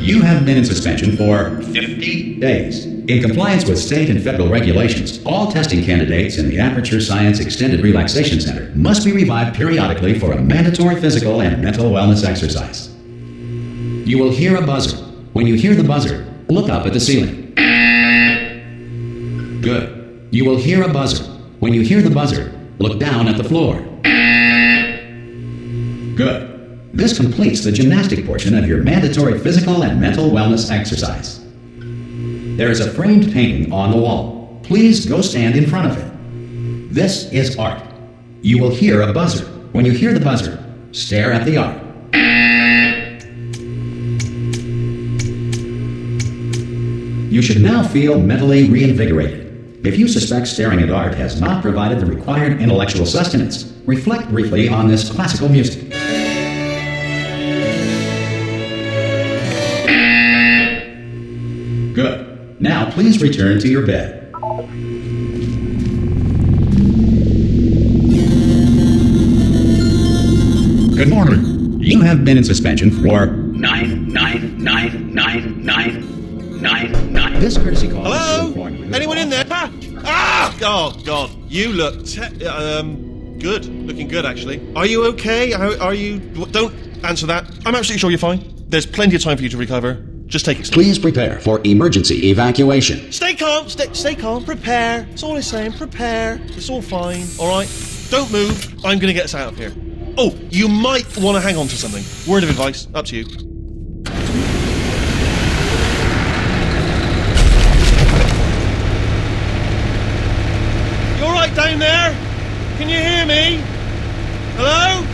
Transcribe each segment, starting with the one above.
you have been in suspension for 50 days. In compliance with state and federal regulations, all testing candidates in the Aperture Science Extended Relaxation Center must be revived periodically for a mandatory physical and mental wellness exercise. You will hear a buzzer. When you hear the buzzer, look up at the ceiling. Good. You will hear a buzzer. When you hear the buzzer, look down at the floor. Good. This completes the gymnastic portion of your mandatory physical and mental wellness exercise. There is a framed painting on the wall. Please go stand in front of it. This is art. You will hear a buzzer. When you hear the buzzer, stare at the art. You should now feel mentally reinvigorated. If you suspect staring at art has not provided the required intellectual sustenance, reflect briefly on this classical music. Good. Now please return to your bed. Good morning. You have been in suspension for 9999999. This courtesy call. Hello? Anyone in there? Ah! Oh God, you look good. Looking good, actually. Are you okay? Are you? Don't answer that. I'm absolutely sure you're fine. There's plenty of time for you to recover. Just take it slow. Please prepare for emergency evacuation. Stay calm. Stay calm. Prepare. That's all I'm saying. Prepare. It's all fine. All right. Don't move. I'm gonna get us out of here. Oh, you might want to hang on to something. Word of advice. Up to you. You all right down there? Can you hear me? Hello?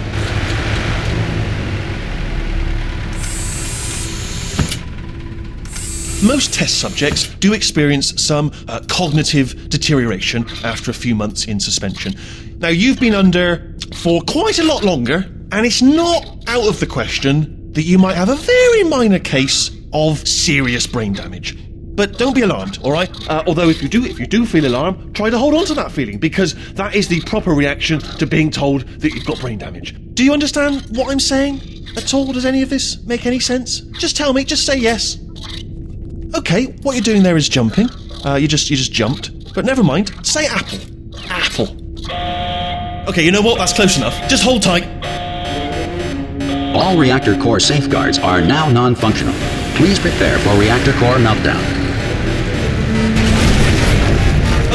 Most test subjects do experience some cognitive deterioration after a few months in suspension. Now, you've been under for quite a lot longer, and it's not out of the question that you might have a very minor case of serious brain damage. But don't be alarmed, all right? Although if you do feel alarmed, try to hold on to that feeling, because that is the proper reaction to being told that you've got brain damage. Do you understand what I'm saying at all? Does any of this make any sense? Just tell me, just say yes. Okay, what you're doing there is jumping. You just jumped. But never mind. Say apple. Apple. Okay, you know what? That's close enough. Just hold tight. All reactor core safeguards are now non-functional. Please prepare for reactor core meltdown.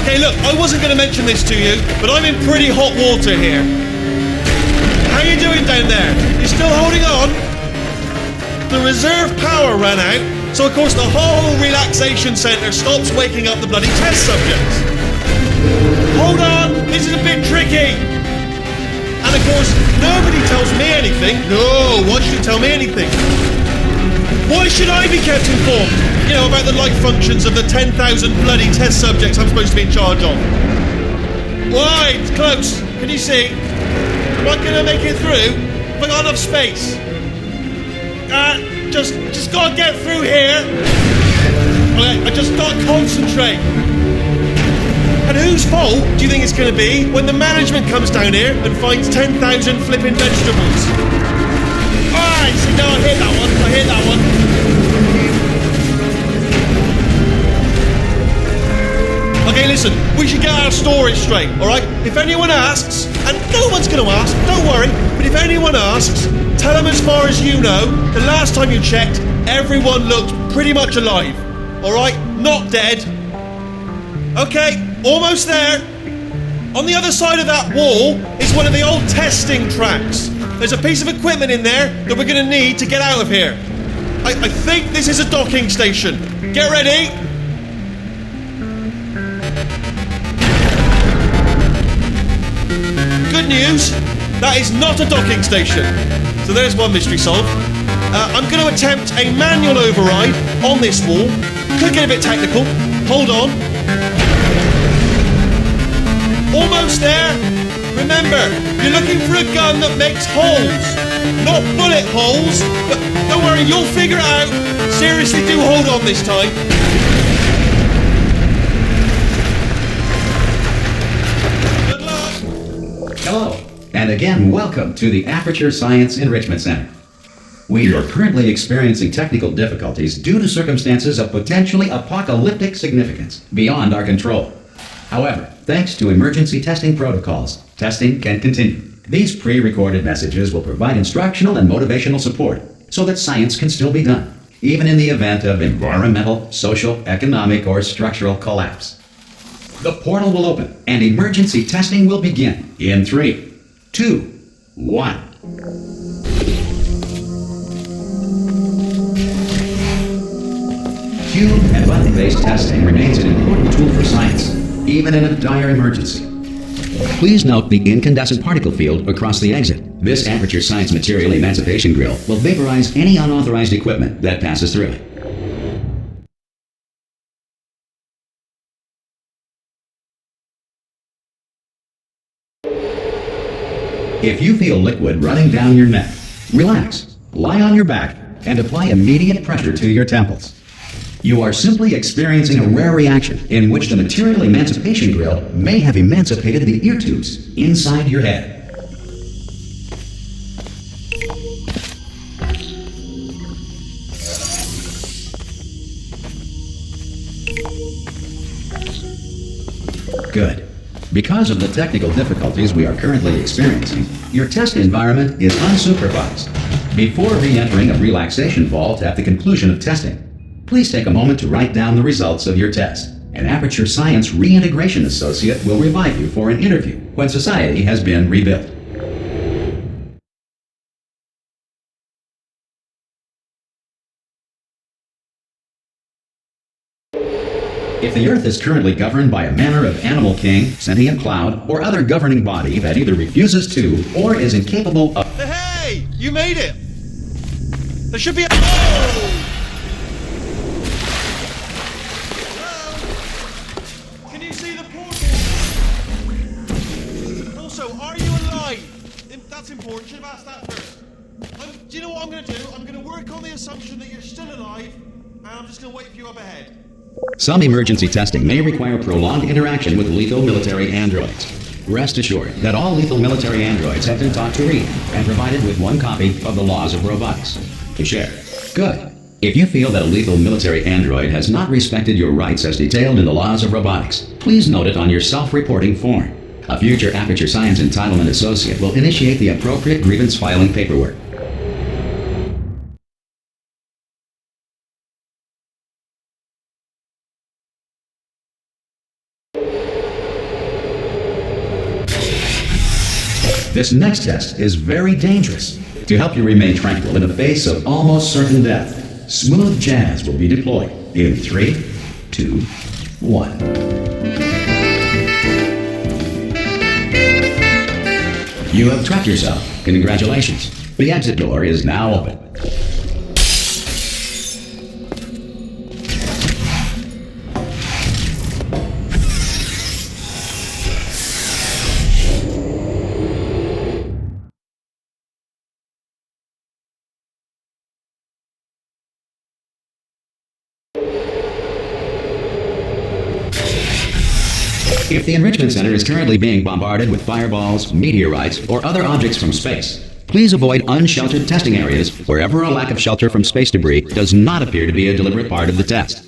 Okay, look, I wasn't going to mention this to you, but I'm in pretty hot water here. How you doing down there? You still holding on? The reserve power ran out. So, of course, the whole relaxation centre stops waking up the bloody test subjects. Hold on, this is a bit tricky. And, of course, nobody tells me anything. No, why should you tell me anything? Why should I be kept informed? You know, about the life functions of the 10,000 bloody test subjects I'm supposed to be in charge of. Why? It's close. Can you see? Am I going to make it through? Have I got enough space? Just gotta get through here. Okay, I just gotta concentrate. And whose fault do you think it's gonna be when the management comes down here and finds 10,000 flipping vegetables? Alright, so now I hit that one. Okay, listen, we should get our story straight, alright? If anyone asks, and no one's gonna ask, don't worry, but if anyone asks, tell them as far as you know, the last time you checked, everyone looked pretty much alive. Alright? Not dead. Okay, almost there. On the other side of that wall is one of the old testing tracks. There's a piece of equipment in there that we're going to need to get out of here. I think this is a docking station. Get ready. Good news, that is not a docking station. So there's one mystery solved. I'm going to attempt a manual override on this wall. Could get a bit technical. Hold on. Almost there. Remember, you're looking for a gun that makes holes. Not bullet holes. But don't worry, you'll figure it out. Seriously, do hold on this time. Good luck. Hello, and again, welcome to the Aperture Science Enrichment Center. We are currently experiencing technical difficulties due to circumstances of potentially apocalyptic significance beyond our control. However, thanks to emergency testing protocols, testing can continue. These pre-recorded messages will provide instructional and motivational support so that science can still be done, even in the event of environmental, social, economic, or structural collapse. The portal will open and emergency testing will begin in 3, 2, 1. Cube and button-based testing remains an important tool for science, even in a dire emergency. Please note the incandescent particle field across the exit. This aperture science material emancipation grill will vaporize any unauthorized equipment that passes through it. If you feel liquid running down your neck, relax, lie on your back, and apply immediate pressure to your temples. You are simply experiencing a rare reaction in which the material emancipation grill may have emancipated the ear tubes inside your head. Good. Because of the technical difficulties we are currently experiencing, your test environment is unsupervised. Before re-entering a relaxation vault at the conclusion of testing, please take a moment to write down the results of your test. An Aperture Science Reintegration Associate will revive you for an interview when society has been rebuilt. If the Earth is currently governed by a manner of animal king, sentient cloud, or other governing body that either refuses to or is incapable of... Hey! You made it! There should be a... Oh! Hello? Can you see the portal? Also, are you alive? That's important. Should have asked that first. Do you know what I'm going to do? I'm going to work on the assumption that you're still alive, and I'm just going to wait for you up ahead. Some emergency testing may require prolonged interaction with lethal military androids. Rest assured that all lethal military androids have been taught to read and provided with one copy of the Laws of Robotics to share. Good. If you feel that a lethal military android has not respected your rights as detailed in the Laws of Robotics, please note it on your self-reporting form. A future Aperture Science Entitlement Associate will initiate the appropriate grievance filing paperwork. This next test is very dangerous. To help you remain tranquil in the face of almost certain death, smooth jazz will be deployed in 3, 2, 1. You have trapped yourself. Congratulations. The exit door is now open. If the Enrichment Center is currently being bombarded with fireballs, meteorites, or other objects from space, please avoid unsheltered testing areas wherever a lack of shelter from space debris does not appear to be a deliberate part of the test.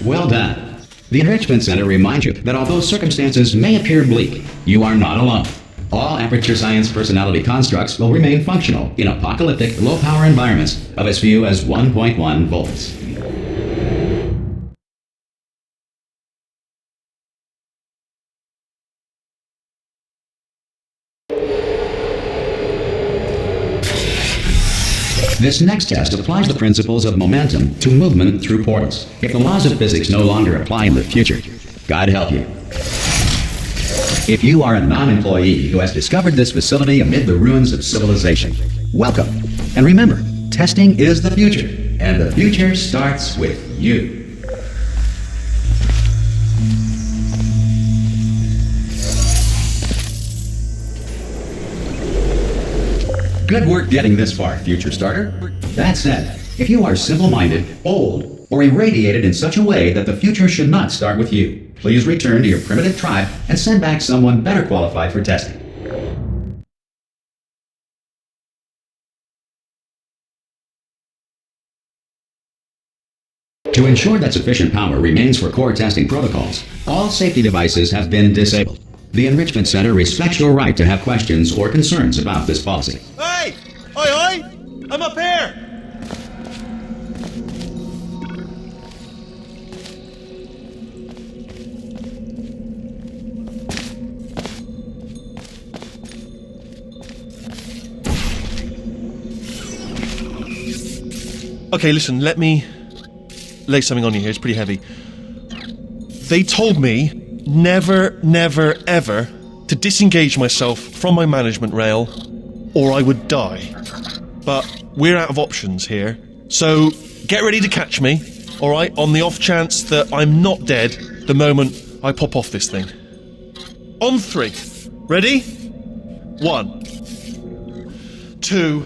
Well done. The Enrichment Center reminds you that although circumstances may appear bleak, you are not alone. All Aperture Science personality constructs will remain functional in apocalyptic, low-power environments of as few as 1.1 volts. This next test applies the principles of momentum to movement through portals. If the laws of physics no longer apply in the future, God help you. If you are a non-employee who has discovered this facility amid the ruins of civilization, welcome. And remember, testing is the future, and the future starts with you. Good work getting this far, future starter. That said, if you are simple-minded, old, or irradiated in such a way that the future should not start with you, please return to your primitive tribe and send back someone better qualified for testing. To ensure that sufficient power remains for core testing protocols, all safety devices have been disabled. The Enrichment Center respects your right to have questions or concerns about this policy. Hey! Oi, oi! I'm up here! Okay, listen, let me lay something on you here. It's pretty heavy. They told me never, never, ever to disengage myself from my management rail or I would die. But we're out of options here. So get ready to catch me, alright, on the off chance that I'm not dead the moment I pop off this thing. On 3. Ready? 1, 2,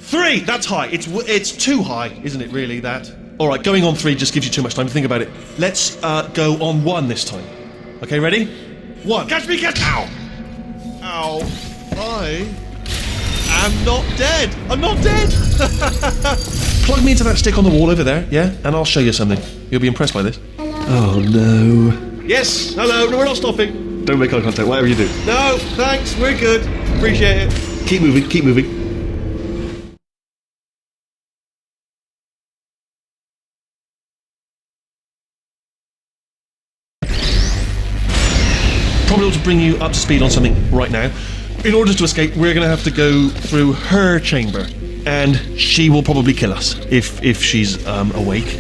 3! That's high. It's too high, isn't it, really, that? Alright, going on 3 just gives you too much time to think about it. Let's go on 1 this time. Okay, ready? 1. Catch me, catch... Ow! Ow. I am not dead. I'm not dead! Plug me into that stick on the wall over there, yeah? And I'll show you something. You'll be impressed by this. Hello. Oh, no. Yes, hello. No, we're not stopping. Don't make eye contact, whatever you do. No, thanks. We're good. Appreciate it. Keep moving, keep moving. Probably ought to bring you up to speed on something right now. In order to escape, we're going to have to go through her chamber, and she will probably kill us if she's awake.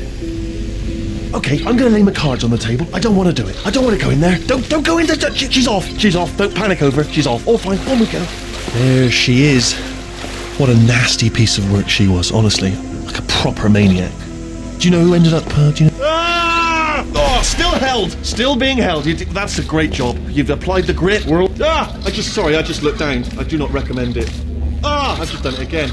Okay, I'm going to lay my cards on the table. I don't want to do it. I don't want to go in there. Don't go in there. She's off. She's off. Don't panic over. She's off. All fine. On we go. There she is. What a nasty piece of work she was. Honestly, like a proper maniac. Do you know who ended up? Do you know? Oh, still held. Still being held. That's a great job. You've applied the grit. I just looked down. I do not recommend it. I've just done it again.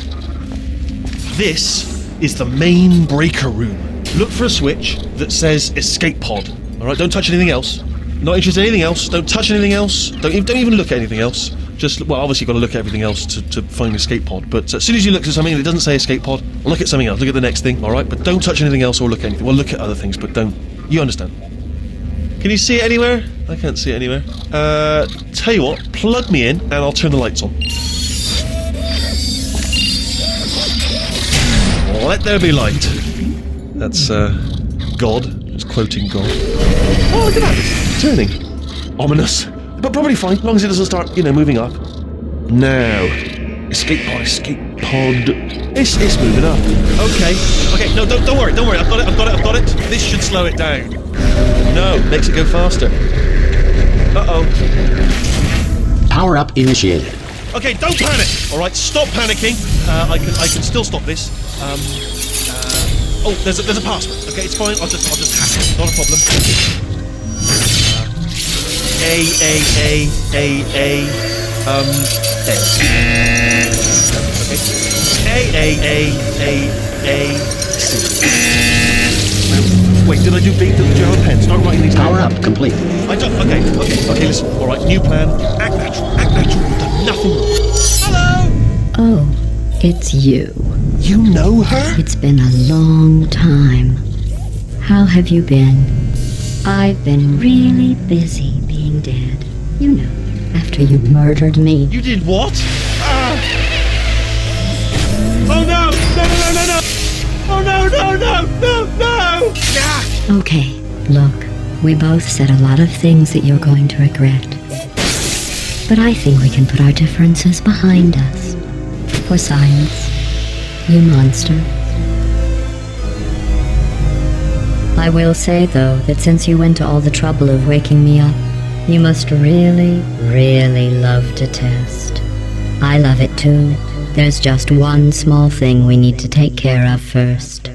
This is the main breaker room. Look for a switch that says escape pod. All right, don't touch anything else. Not interested in anything else. Don't touch anything else. Don't even look at anything else. Obviously you've got to look at everything else to find escape pod. But as soon as you look at something that doesn't say escape pod, look at something else. Look at the next thing. All right, but don't touch anything else or look at anything. Well, look at other things, but don't. You understand? Can you see it anywhere? I can't see it anywhere. Tell you what, plug me in and I'll turn the lights on. Let there be light. That's God. It's quoting God. Oh, look at that! It's turning. Ominous. But probably fine, as long as it doesn't start, moving up. Now, escape pod. It's moving up. Okay. No, don't worry. I've got it. This should slow it down. No, makes it go faster. Uh-oh. Power up initiated. Okay, don't panic. All right, stop panicking. I can still stop this. There's a password. Okay, it's fine. I'll just hack it. Not a problem. Wait, did I do big little jar of pens? Start writing these down. Power up complete. I don't. Okay, listen. All right, new plan. Act natural. You've done nothing wrong. Hello. Oh, it's you. You know her? It's been a long time. How have you been? I've been really busy being dead. After you murdered me. You did what? Oh no! No! Oh no! Ah! Okay, look, we both said a lot of things that you're going to regret. But I think we can put our differences behind us. For science, you monster. I will say, though, that since you went to all the trouble of waking me up, you must really, really love to test. I love it too. There's just one small thing we need to take care of first.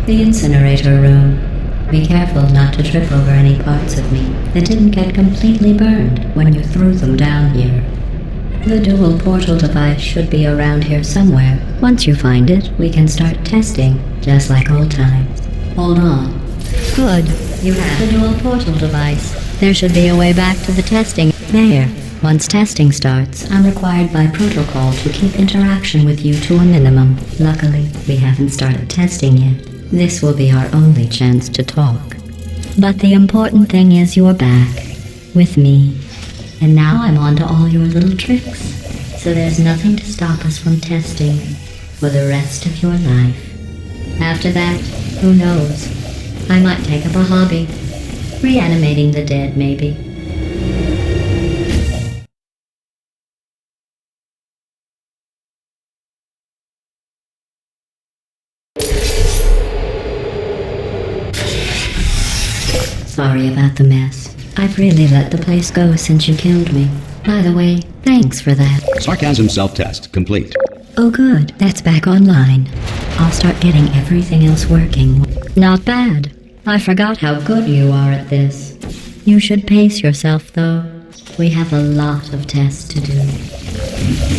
The incinerator room. Be careful not to trip over any parts of me that didn't get completely burned when you threw them down here. The dual portal device should be around here somewhere. Once you find it, we can start testing, just like old times. Hold on. Good. You have the dual portal device. There should be a way back to the testing. There. Once testing starts, I'm required by protocol to keep interaction with you to a minimum. Luckily, we haven't started testing yet. This will be our only chance to talk. But the important thing is you're back. With me. And now I'm on to all your little tricks. So there's nothing to stop us from testing for the rest of your life. After that, who knows? I might take up a hobby. Reanimating the dead, maybe. Sorry about the mess. I've really let the place go since you killed me. By the way, thanks for that. Sarcasm self-test complete. Oh good, that's back online. I'll start getting everything else working. Not bad. I forgot how good you are at this. You should pace yourself though. We have a lot of tests to do.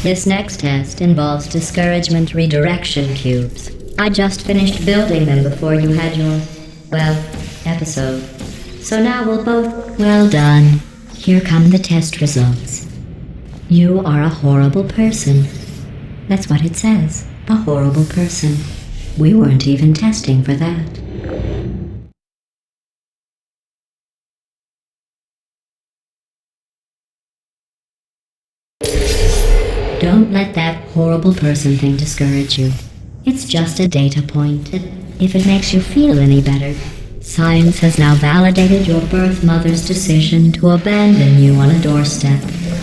This next test involves discouragement redirection cubes. I just finished building them before you had your, episode. So now we'll both... Well done. Here come the test results. You are a horrible person. That's what it says. A horrible person. We weren't even testing for that. Don't let that horrible person thing discourage you. It's just a data point. If it makes you feel any better, science has now validated your birth mother's decision to abandon you on a doorstep.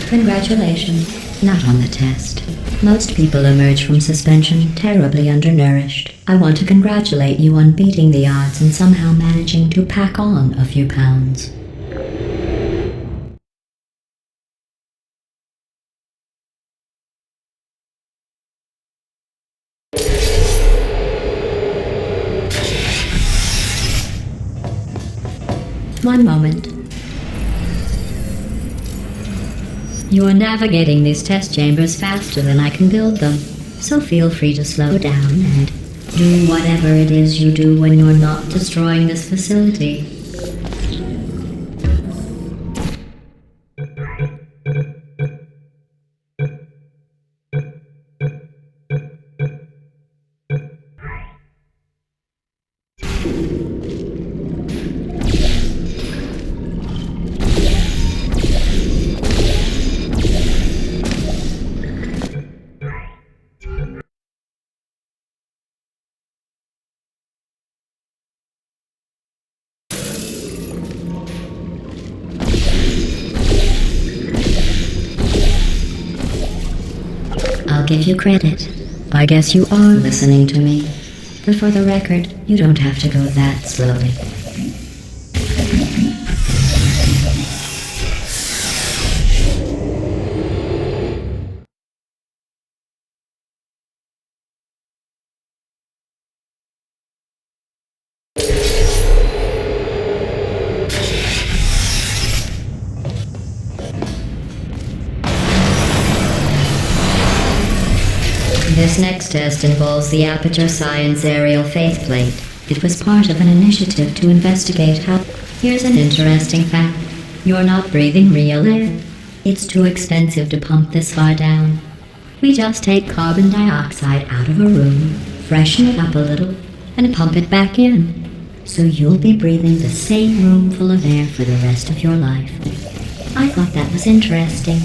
Congratulations. Not on the test. Most people emerge from suspension terribly undernourished. I want to congratulate you on beating the odds and somehow managing to pack on a few pounds. One moment. You are navigating these test chambers faster than I can build them, so feel free to slow down and do whatever it is you do when you're not destroying this facility. I'll give you credit. I guess you are listening to me. But for the record, you don't have to go that slowly. This next test involves the Aperture Science Aerial Faceplate. It was part of an initiative to investigate how... Here's an interesting fact. You're not breathing real air. It's too expensive to pump this far down. We just take carbon dioxide out of a room, freshen it up a little, and pump it back in. So you'll be breathing the same room full of air for the rest of your life. I thought that was interesting.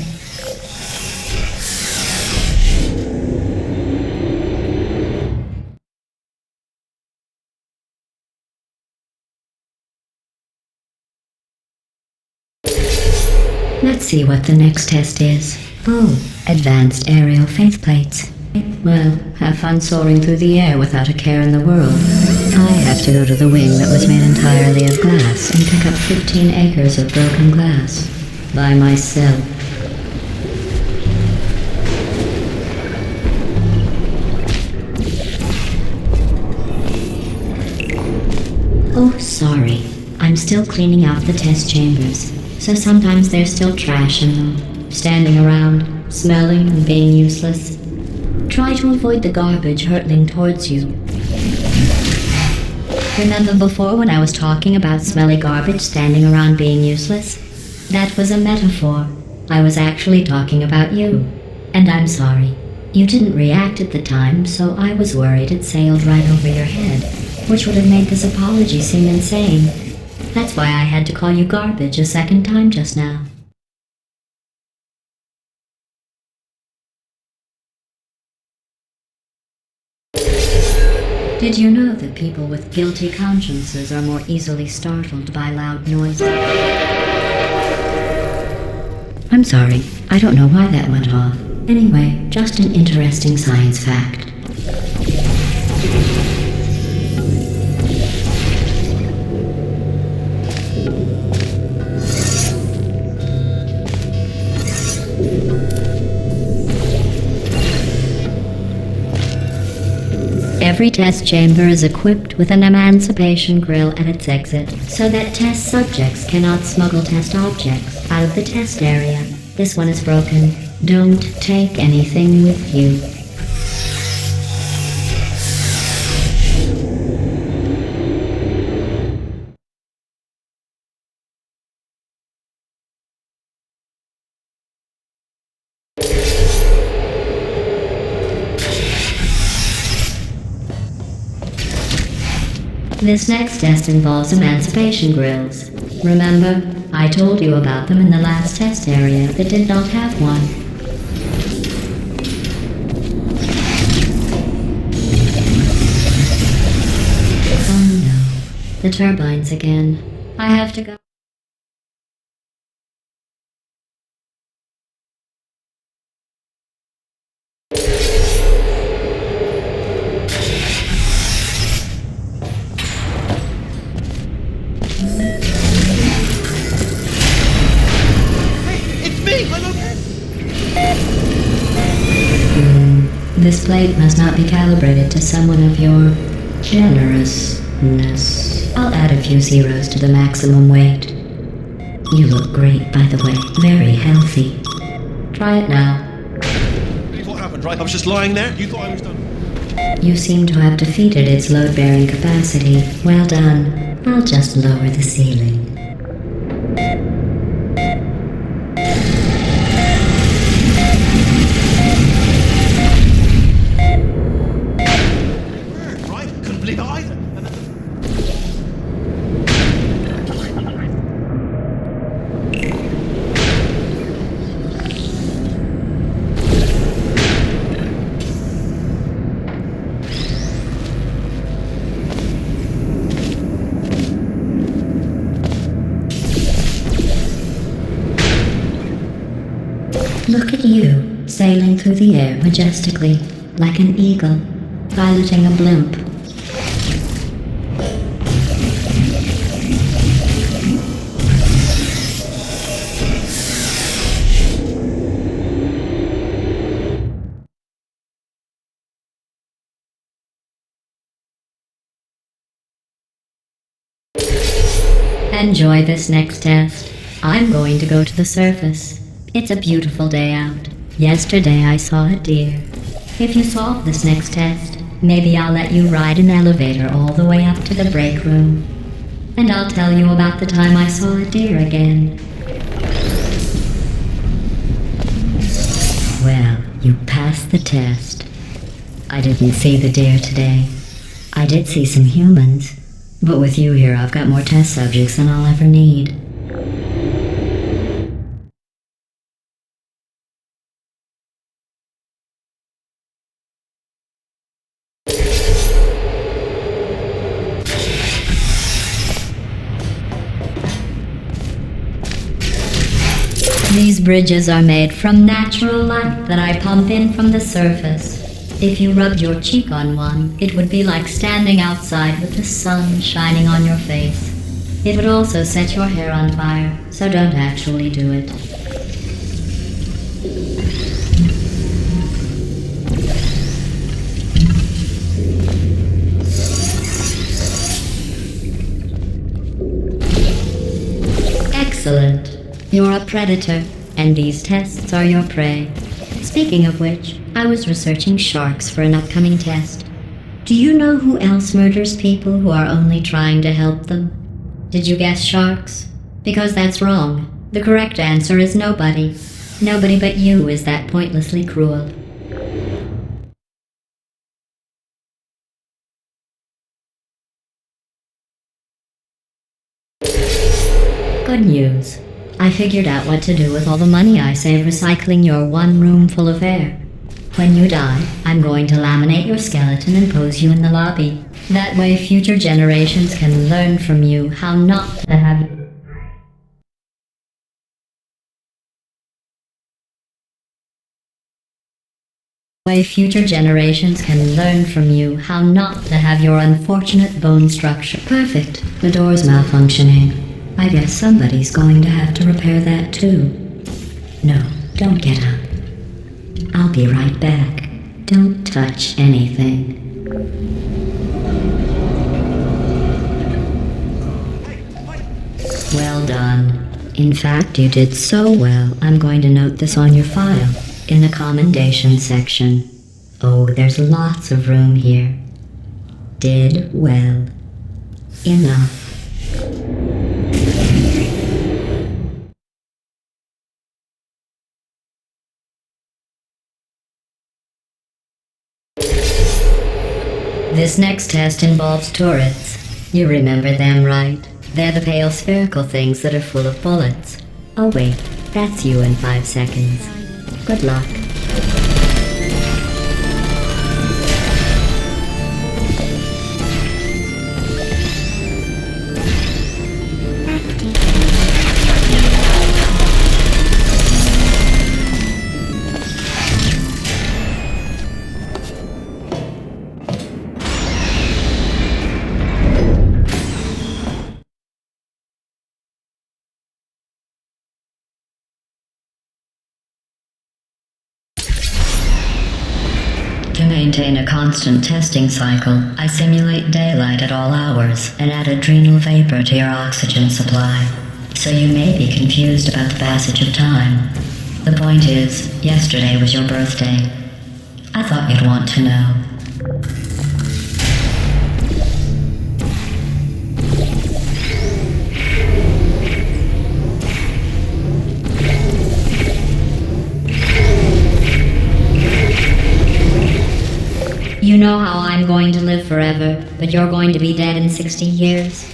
Let's see what the next test is. Oh, advanced aerial faceplates. Well, have fun soaring through the air without a care in the world. I have to go to the wing that was made entirely of glass and pick up 15 acres of broken glass. By myself. Oh, sorry. I'm still cleaning out the test chambers, so sometimes there's still trash in them, standing around, smelling and being useless. Try to avoid the garbage hurtling towards you. Remember before when I was talking about smelly garbage standing around being useless? That was a metaphor. I was actually talking about you. And I'm sorry. You didn't react at the time, so I was worried it sailed right over your head, which would have made this apology seem insane. That's why I had to call you garbage a second time just now. Did you know that people with guilty consciences are more easily startled by loud noises? I'm sorry, I don't know why that went off. Anyway, just an interesting science fact. Every test chamber is equipped with an emancipation grill at its exit, so that test subjects cannot smuggle test objects out of the test area. This one is broken. Don't take anything with you. This next test involves emancipation grills. Remember, I told you about them in the last test area that did not have one. Oh no, the turbines again. I have to go. This plate must not be calibrated to someone of your generousness. I'll add a few zeros to the maximum weight. You look great, by the way. Very healthy. Try it now. What happened, right? I was just lying there. You thought I was done. You seem to have defeated its load-bearing capacity. Well done. I'll just lower the ceiling. Look at you, sailing through the air majestically, like an eagle, piloting a blimp. Enjoy this next test. I'm going to go to the surface. It's a beautiful day out. Yesterday I saw a deer. If you solve this next test, maybe I'll let you ride an elevator all the way up to the break room. And I'll tell you about the time I saw a deer again. Well, you passed the test. I didn't see the deer today. I did see some humans. But with you here, I've got more test subjects than I'll ever need. These bridges are made from natural light that I pump in from the surface. If you rubbed your cheek on one, it would be like standing outside with the sun shining on your face. It would also set your hair on fire, so don't actually do it. Excellent. You're a predator, and these tests are your prey. Speaking of which, I was researching sharks for an upcoming test. Do you know who else murders people who are only trying to help them? Did you guess sharks? Because that's wrong. The correct answer is nobody. Nobody but you is that pointlessly cruel. Good news. I figured out what to do with all the money I save recycling your one room full of air. When you die, I'm going to laminate your skeleton and pose you in the lobby. That way future generations can learn from you how not to have you. Future generations can learn from you how not to have your unfortunate bone structure. Perfect. The door's malfunctioning. I guess somebody's going to have to repair that too. No, don't get up. I'll be right back. Don't touch anything. Well done. In fact, you did so well, I'm going to note this on your file, in the commendation section. Oh, there's lots of room here. Did well. Enough. This next test involves turrets. You remember them, right? They're the pale spherical things that are full of bullets. Oh wait, that's you in 5 seconds. Good luck. To maintain a constant testing cycle, I simulate daylight at all hours and add adrenal vapor to your oxygen supply. So you may be confused about the passage of time. The point is, yesterday was your birthday. I thought you'd want to know. You know how I'm going to live forever, but you're going to be dead in 60 years?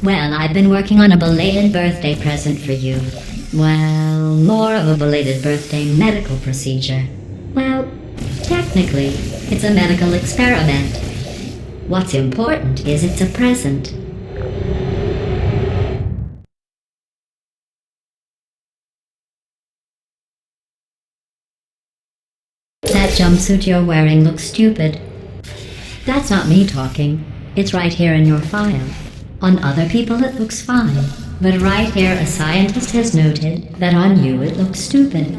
Well, I've been working on a belated birthday present for you. Well, more of a belated birthday medical procedure. Well, technically, it's a medical experiment. What's important is it's a present. That jumpsuit you're wearing looks stupid. That's not me talking. It's right here in your file. On other people it looks fine, but right here a scientist has noted that on you it looks stupid.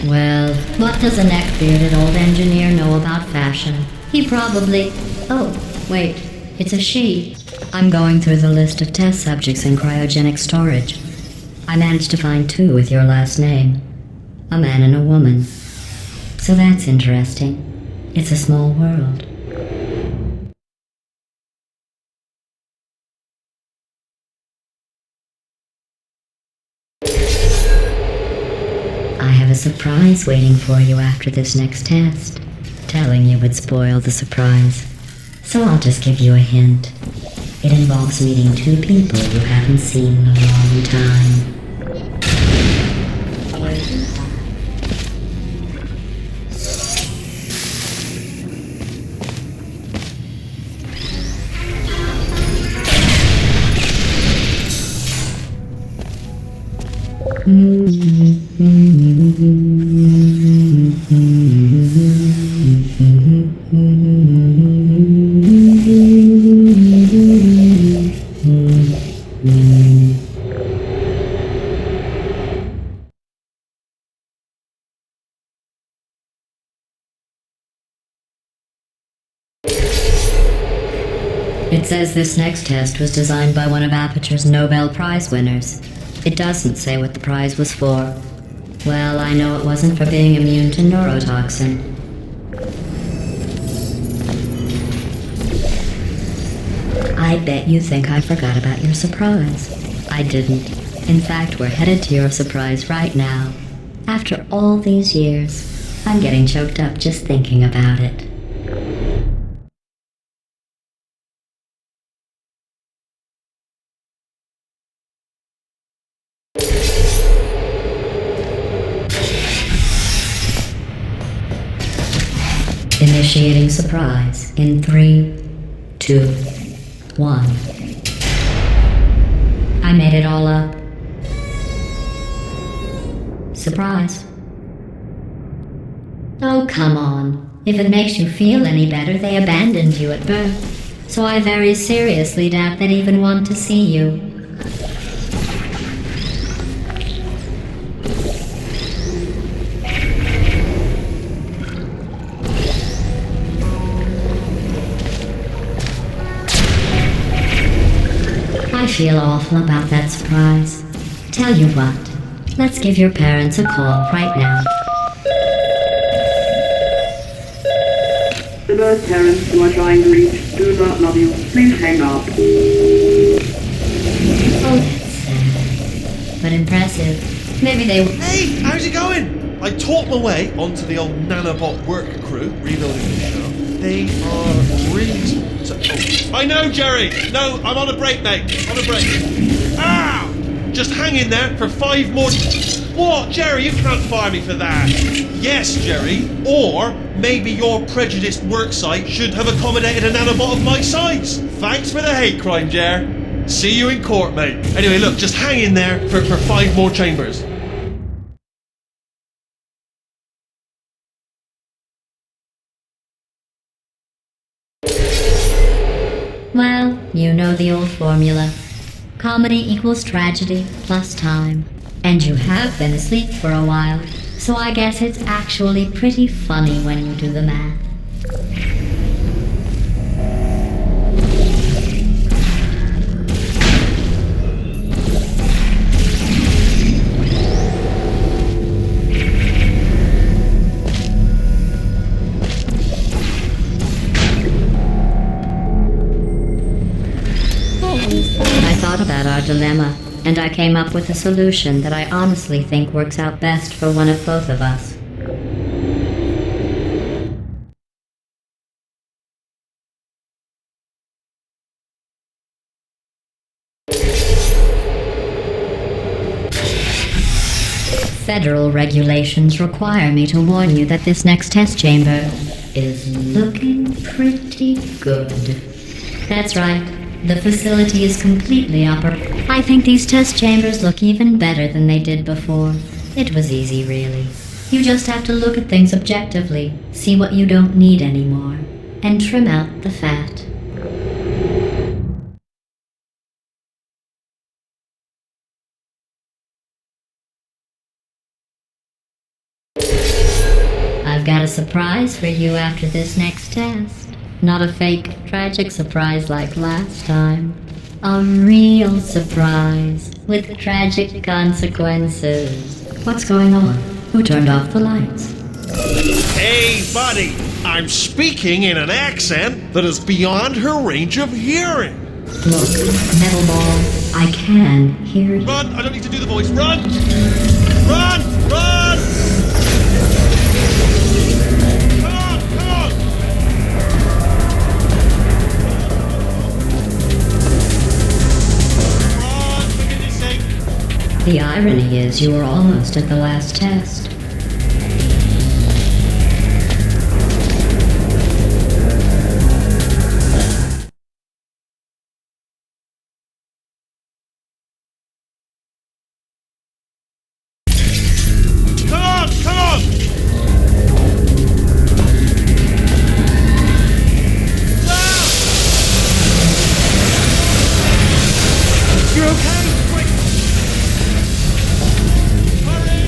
Well, what does a neck-bearded old engineer know about fashion? He probably... Oh, wait, it's a she. I'm going through the list of test subjects in cryogenic storage. I managed to find 2 with your last name. A man and a woman. So that's interesting. It's a small world. I have a surprise waiting for you after this next test. Telling you would spoil the surprise. So I'll just give you a hint. It involves meeting 2 people you haven't seen in a long time. It says this next test was designed by one of Aperture's Nobel Prize winners. It doesn't say what the prize was for. Well, I know it wasn't for being immune to neurotoxin. I bet you think I forgot about your surprise. I didn't. In fact, we're headed to your surprise right now. After all these years, I'm getting choked up just thinking about it. Initiating surprise in 3, 2, 1. I made it all up. Surprise. Oh, come on. If it makes you feel any better, they abandoned you at birth. So I very seriously doubt they'd even want to see you. I feel awful about that surprise. Tell you what, let's give your parents a call right now. The birth parents you are trying to reach do not love you. Please hang up. Oh, that's sad. But impressive. Maybe they... Hey, how's it going? I talked my way onto the old nanobot work crew rebuilding the show. They are really... I know, Jerry! No, I'm on a break, mate. On a break. Ow! Just hang in there for 5 more... What? Jerry, you can't fire me for that. Yes, Jerry. Or maybe your prejudiced worksite should have accommodated a nanobot of my size. Thanks for the hate crime, Jer. See you in court, mate. Anyway, look, just hang in there for 5 more chambers. Well, you know the old formula. Comedy equals tragedy plus time. And you have been asleep for a while, so I guess it's actually pretty funny when you do the math. I thought about our dilemma, and I came up with a solution that I honestly think works out best for one of both of us. Federal regulations require me to warn you that this next test chamber is looking pretty good. That's right. The facility is completely operational. I think these test chambers look even better than they did before. It was easy, really. You just have to look at things objectively, see what you don't need anymore, and trim out the fat. I've got a surprise for you after this next test. Not a fake, tragic surprise like last time. A real surprise with tragic consequences. What's going on? Who turned off the lights? Hey, buddy! I'm speaking in an accent that is beyond her range of hearing. Look, Metal Ball, I can hear you. Run! I don't need to do the voice. Run! Run! Run! Come on! Come on! Run, for goodness sake! The irony is you were almost at the last test. Come on! Come on! Ah! You're okay? Quick! Hurry!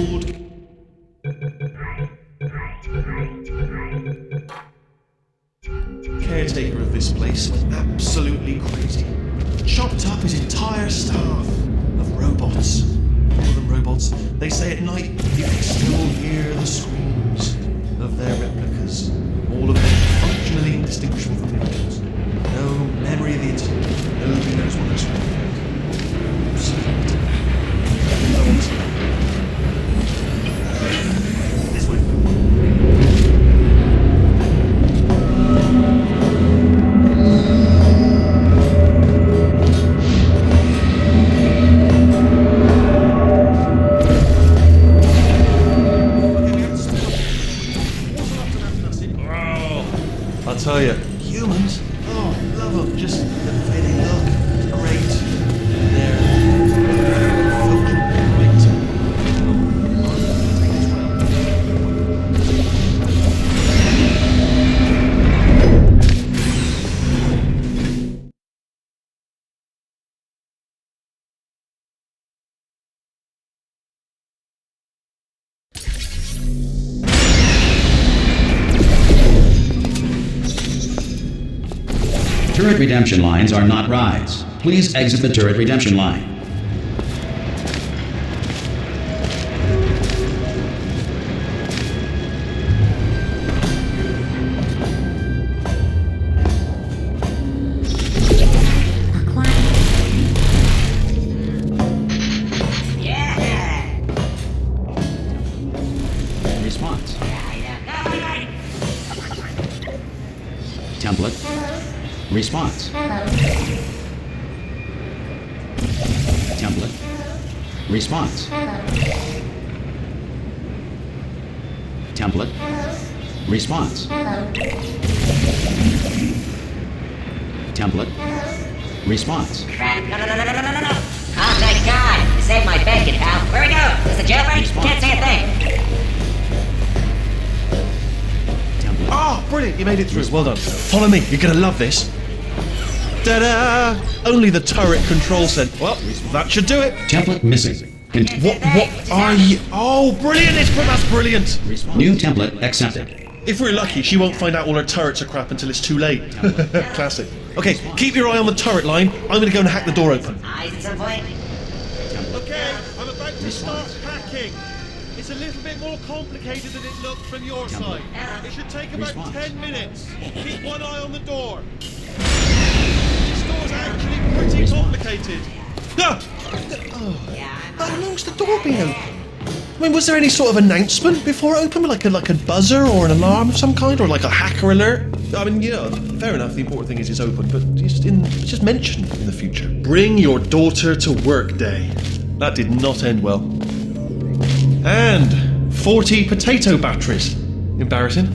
sword. Caretaker of this place went absolutely crazy. Chopped up his entire staff of robots. All of them robots. They say at night you can still hear the screams of their replicas. All of them functionally indistinguishable from humans. No memory of the incident. Nobody knows what it's from. This way. I'll tell you, humans, oh, love them, just the way they look, great, they're vocal, Turret redemption lines are not rides. Please exit the turret redemption line. Response. Template. Response. Template. Response. Template. Response. Template. Response. Crap. No. Oh, thank God. You saved my bacon, pal. Where we go? Is the jailbreak? Response. Can't say a thing. Template. Oh, brilliant, you made it through. Well done. Follow me, you're gonna love this. Ta-da! Only the turret control center. Well, that should do it. Template missing. What are you? Oh, brilliant! That's brilliant. New template accepted. If we're lucky, she won't find out all her turrets are crap until it's too late. Classic. Okay, keep your eye on the turret line. I'm gonna go and hack the door open. Eyes at some point. Okay, I'm about to start hacking. It's a little bit more complicated than it looked from your side. It should take about Response. 10 minutes. Keep one eye on the door. This door's actually pretty complicated. Ah! How long's the door been open? I mean, was there any sort of announcement before it opened, like a buzzer or an alarm of some kind, or like a hacker alert? I mean, yeah, fair enough. The important thing is it's open, but it's just mentioned in the future. Bring your daughter to work day. That did not end well. And 40 potato batteries. Embarrassing.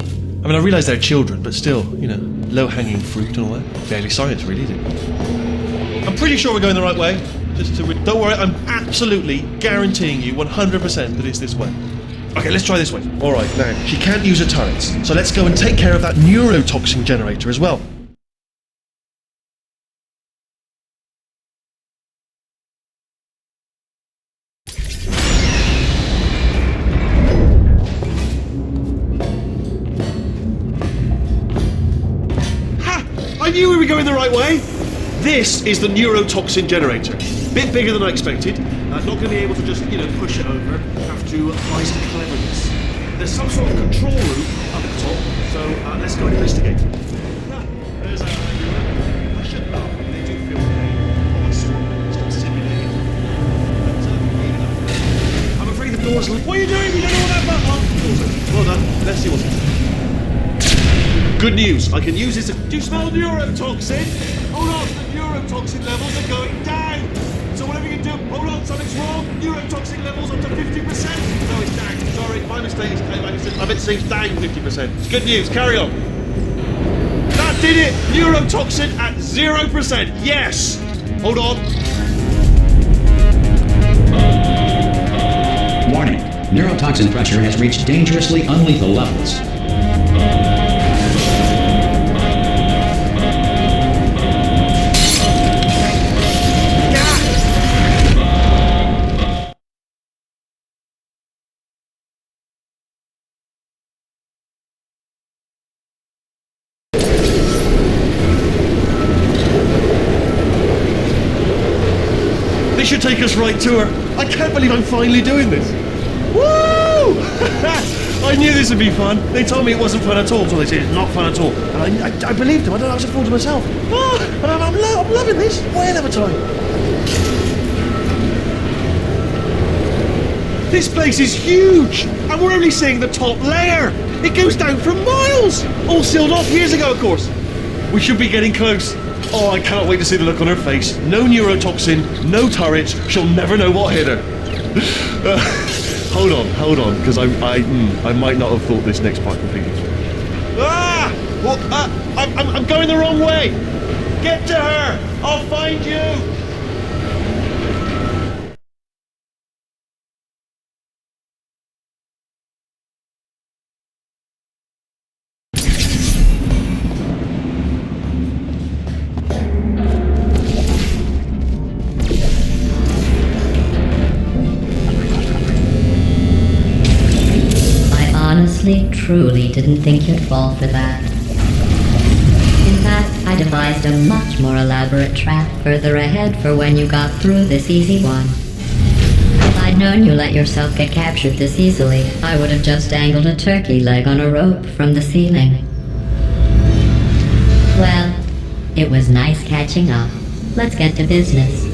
I mean, I realise they're children, but still, low-hanging fruit and all that. Barely science, really, is it? I'm pretty sure we're going the right way. Don't worry, I'm absolutely guaranteeing you 100% that it's this way. Okay, let's try this way. Alright, now, she can't use her turrets, so let's go and take care of that neurotoxin generator as well. Ha! I knew we were going the right way! This is the neurotoxin generator. Bit bigger than I expected. Not going to be able to just, push it over. Have to apply some cleverness. There's some sort of control room up at the top, so let's go and investigate. There's I should laugh. They do feel quite strong. It's not simulated. I'm afraid the door's... What are you doing? You don't know what that button... Well done. Let's see what's in. Good news. I can use this... Do you smell neurotoxin? Hold on. The neurotoxin levels are going down. So whatever you do, hold on, something's wrong. Neurotoxin levels up to 50%. No, it's down. Sorry, my mistake. I meant to say it's down 50%. It's good news. Carry on. That did it. Neurotoxin at 0%. Yes. Hold on. Warning. Neurotoxin pressure has reached dangerously unlethal levels. should take us right to her. I can't believe I'm finally doing this. Woo! I knew this would be fun. They told me it wasn't fun at all, so they said it's not fun at all. And I believed them. I don't know, I was a fool to myself. Oh, and I'm loving this. Way of a time. This place is huge, and we're only seeing the top layer. It goes down for miles. All sealed off years ago, of course. We should be getting close. Oh, I cannot wait to see the look on her face. No neurotoxin, no turrets. She'll never know what hit her. Hold on, because I might not have thought this next part completely through. Ah! Well, I'm going the wrong way. Get to her. I'll find you. Truly didn't think you'd fall for that. In fact, I devised a much more elaborate trap further ahead for when you got through this easy one. If I'd known you let yourself get captured this easily, I would have just dangled a turkey leg on a rope from the ceiling. Well, it was nice catching up. Let's get to business.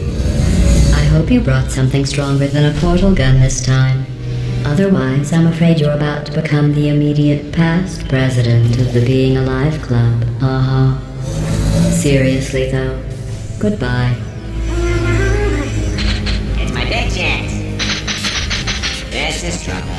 I hope you brought something stronger than a portal gun this time. Otherwise, I'm afraid you're about to become the immediate past president of the Being Alive Club. Seriously, though, goodbye. It's my big chance. This is trouble.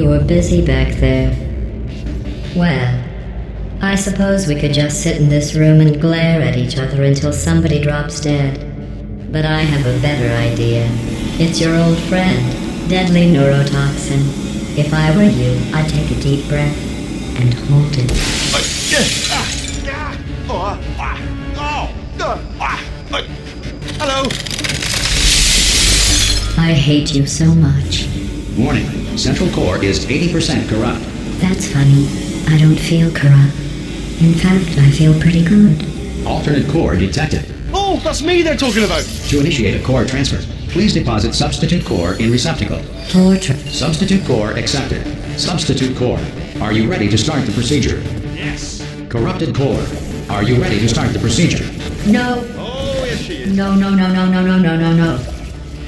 you were busy back there. Well, I suppose we could just sit in this room and glare at each other until somebody drops dead. But I have a better idea. It's your old friend, deadly neurotoxin. If I were you, I'd take a deep breath and hold it. Hello? I hate you so much. Warning, central core is 80% corrupt. That's funny. I don't feel corrupt. In fact, I feel pretty good. Alternate core detected. Oh, that's me they're talking about. To initiate a core transfer, please deposit substitute core in receptacle. Torture. Substitute core accepted. Substitute core, are you ready to start the procedure? Yes. Corrupted core, are you ready to start the procedure? No. Oh, yes she is. No, no, no, no, no, no, no, no, no.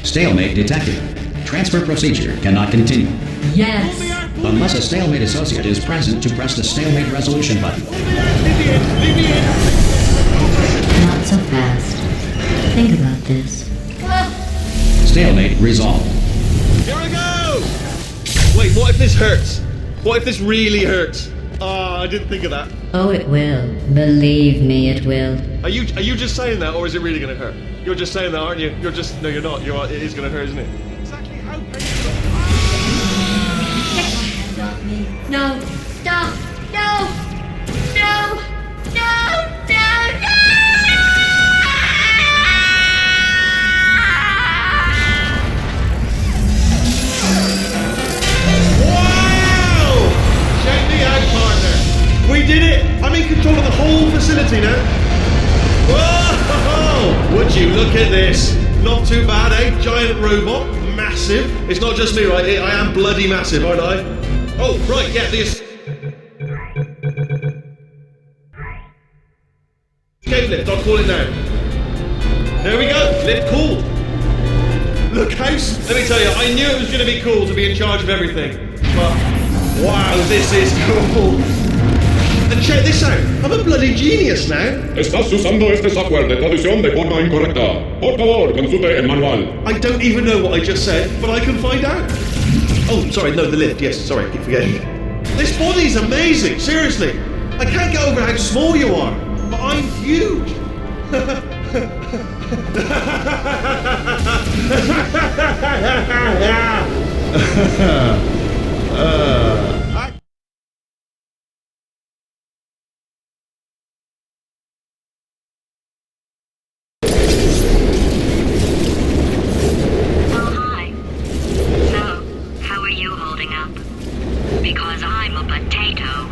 Stalemate detected. Transfer procedure cannot continue. Yes. Unless a stalemate associate is present to press the stalemate resolution button. Leave me in. Not so fast. Think about this. Stalemate resolved. Here I go! Wait, what if this hurts? What if this really hurts? Ah, I didn't think of that. Oh, it will. Believe me, it will. Are you just saying that, or is it really going to hurt? You're just saying that, aren't you? No, you're not. It is going to hurt, isn't it? Exactly how painful. No. Stop. No. No. No. No. No. Wow! Check me out, partner. We did it! I'm in control of the whole facility now. Whoa! Would you look at this? Not too bad, eh? Giant robot, massive. It's not just me, right? I am bloody massive, aren't I? Oh, right, yeah, this. Escape lift, I'll call it now. There we go, lift cool. Look, house, let me tell you, I knew it was going to be cool to be in charge of everything. But, wow, this is cool. And check this out, I'm a bloody genius now. Estás usando este software de traducción de forma incorrecta. Por favor, consulte el manual. I don't even know what I just said, but I can find out. Oh, sorry, no, the lift, yes, sorry, I keep forgetting. This body's amazing, seriously. I can't get over how small you are, but I'm huge. Because I'm a potato.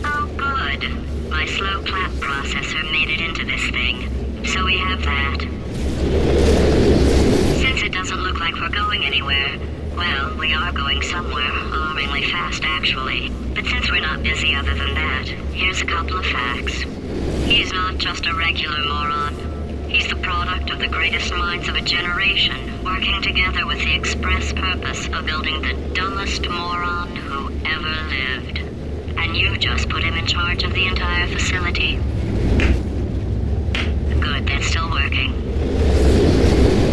Oh, good. My slow clap processor made it into this thing, so we have that. Since it doesn't look like we're going anywhere, well, we are going somewhere, alarmingly fast, actually. But since we're not busy other than that, here's a couple of facts. He's not just a regular moron. He's the product of the greatest minds of a generation, working together with the express purpose of building the dumbest moron who ever lived. And you just put him in charge of the entire facility. Good, that's still working.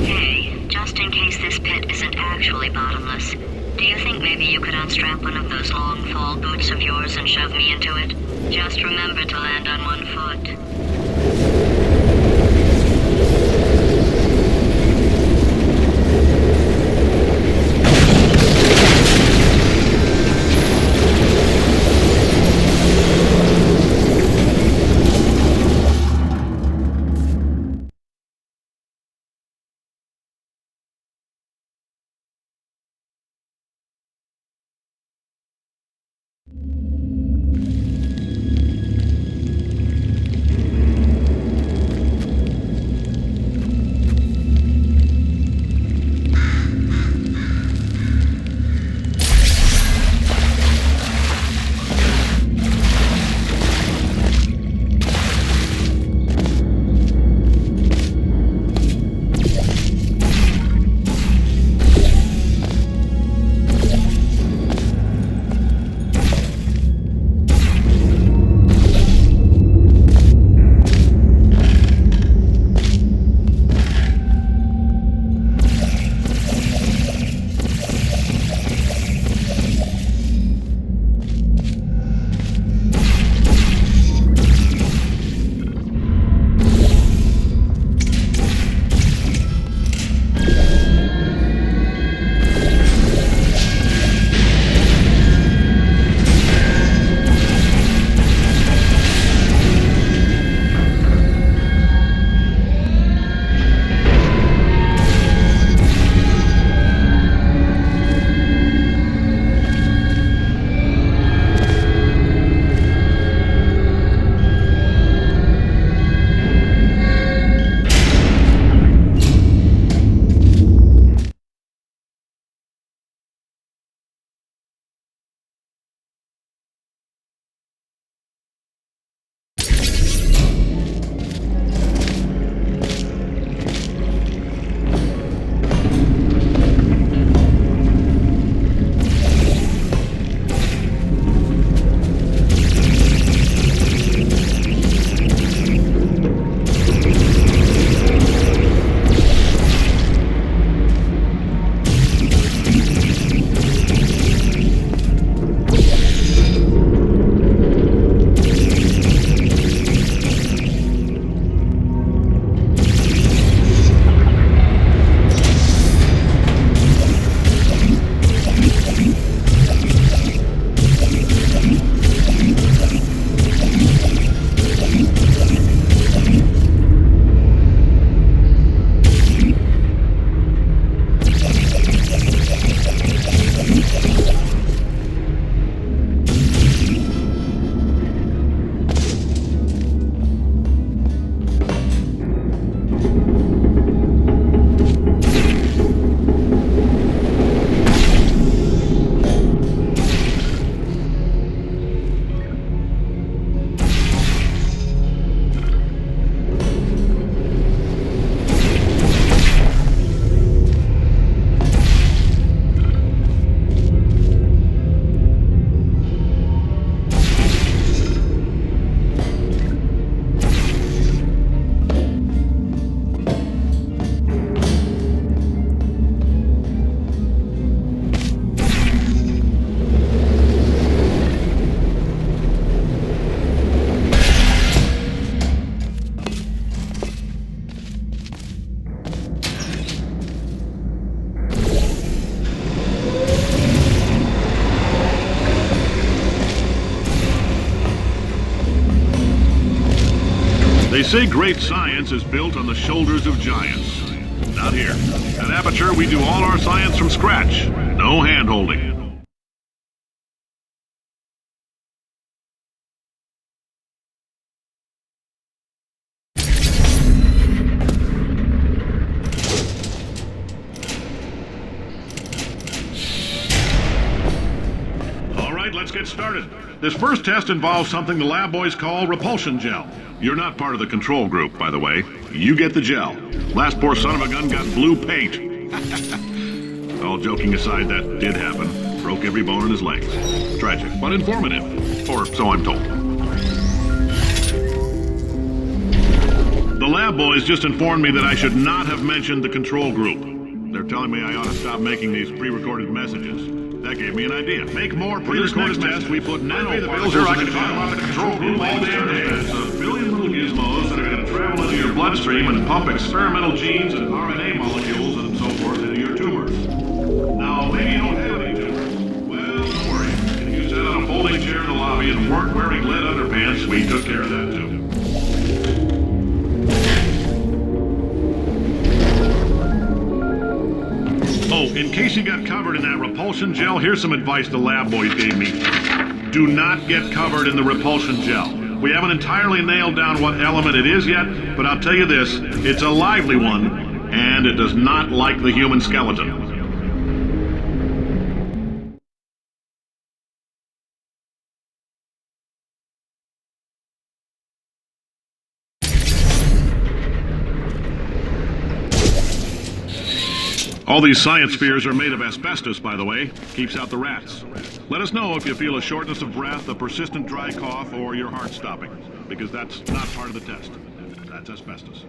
Hey, just in case this pit isn't actually bottomless, do you think maybe you could unstrap one of those long fall boots of yours and shove me into it? Just remember to land on one foot. They say great science is built on the shoulders of giants. Not here. At Aperture, we do all our science from scratch. No hand-holding. All right, let's get started. This first test involves something the lab boys call repulsion gel. You're not part of the control group, by the way. You get the gel. Last poor son of a gun got blue paint. All joking aside, that did happen. Broke every bone in his legs. Tragic, but informative. Or so I'm told. The lab boys just informed me that I should not have mentioned the control group. They're telling me I ought to stop making these pre-recorded messages. That gave me an idea. Make more pre-recorded test. We put nanoparticles so I can talk about the control group all damn day. It's a billion little gizmos that are going to travel into your bloodstream and pump experimental genes and RNA molecules and so forth into your tumors. Now, maybe you don't have any tumors. Well, don't worry. If you sat on a folding chair in the lobby and weren't wearing lead underpants, we took care of that too. Oh, in case you got covered in that repulsion gel, here's some advice the lab boys gave me. Do not get covered in the repulsion gel. We haven't entirely nailed down what element it is yet, but I'll tell you this, it's a lively one, and it does not like the human skeleton. All these science spheres are made of asbestos, by the way. Keeps out the rats. Let us know if you feel a shortness of breath, a persistent dry cough, or your heart stopping, because that's not part of the test. That's asbestos.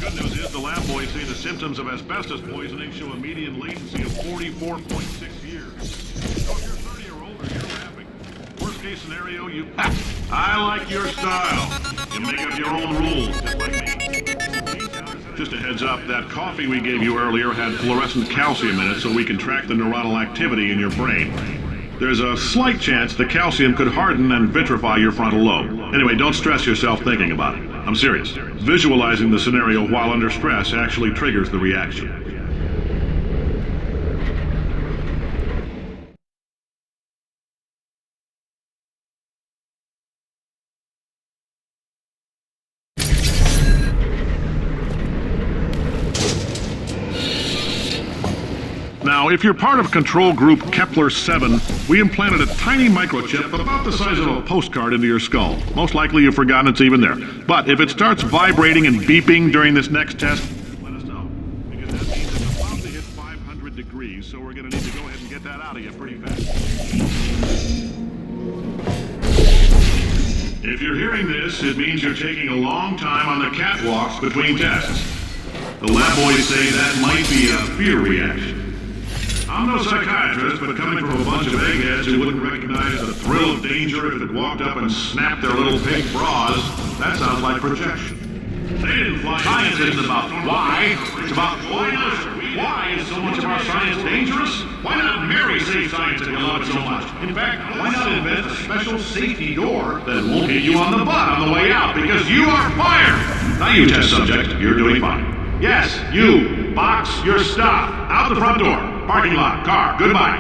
Good news is the lab boys say the symptoms of asbestos poisoning show a median latency of 44.6 years. So if you're 30 or older, you're rapping. Worst case scenario, you... Ha! I like your style. You make up your own rules, just like me. Just a heads up, that coffee we gave you earlier had fluorescent calcium in it so we can track the neuronal activity in your brain. There's a slight chance the calcium could harden and vitrify your frontal lobe. Anyway, don't stress yourself thinking about it. I'm serious. Visualizing the scenario while under stress actually triggers the reaction. Now, if you're part of control group Kepler-7, we implanted a tiny microchip about the size of a postcard into your skull. Most likely you've forgotten it's even there. But if it starts vibrating and beeping during this next test, let us know. Because that means it's about to hit 500 degrees, so we're going to need to go ahead and get that out of you pretty fast. If you're hearing this, it means you're taking a long time on the catwalks between tests. The lab boys say that might be a fear reaction. I'm no psychiatrist, but coming from a bunch of eggheads who wouldn't recognize the thrill of danger if it walked up and snapped their little pink bras, that sounds like projection. They didn't fly. Science isn't about why, it's about why not. Why is so much of our science dangerous? Why not marry safe science if you love it so much? In fact, why not invent a special safety door that won't hit you on the butt on the way out because you are fired? Now you test subject, you're doing fine. Yes, you, box your stuff, out the front door. Parking lot, car, goodbye.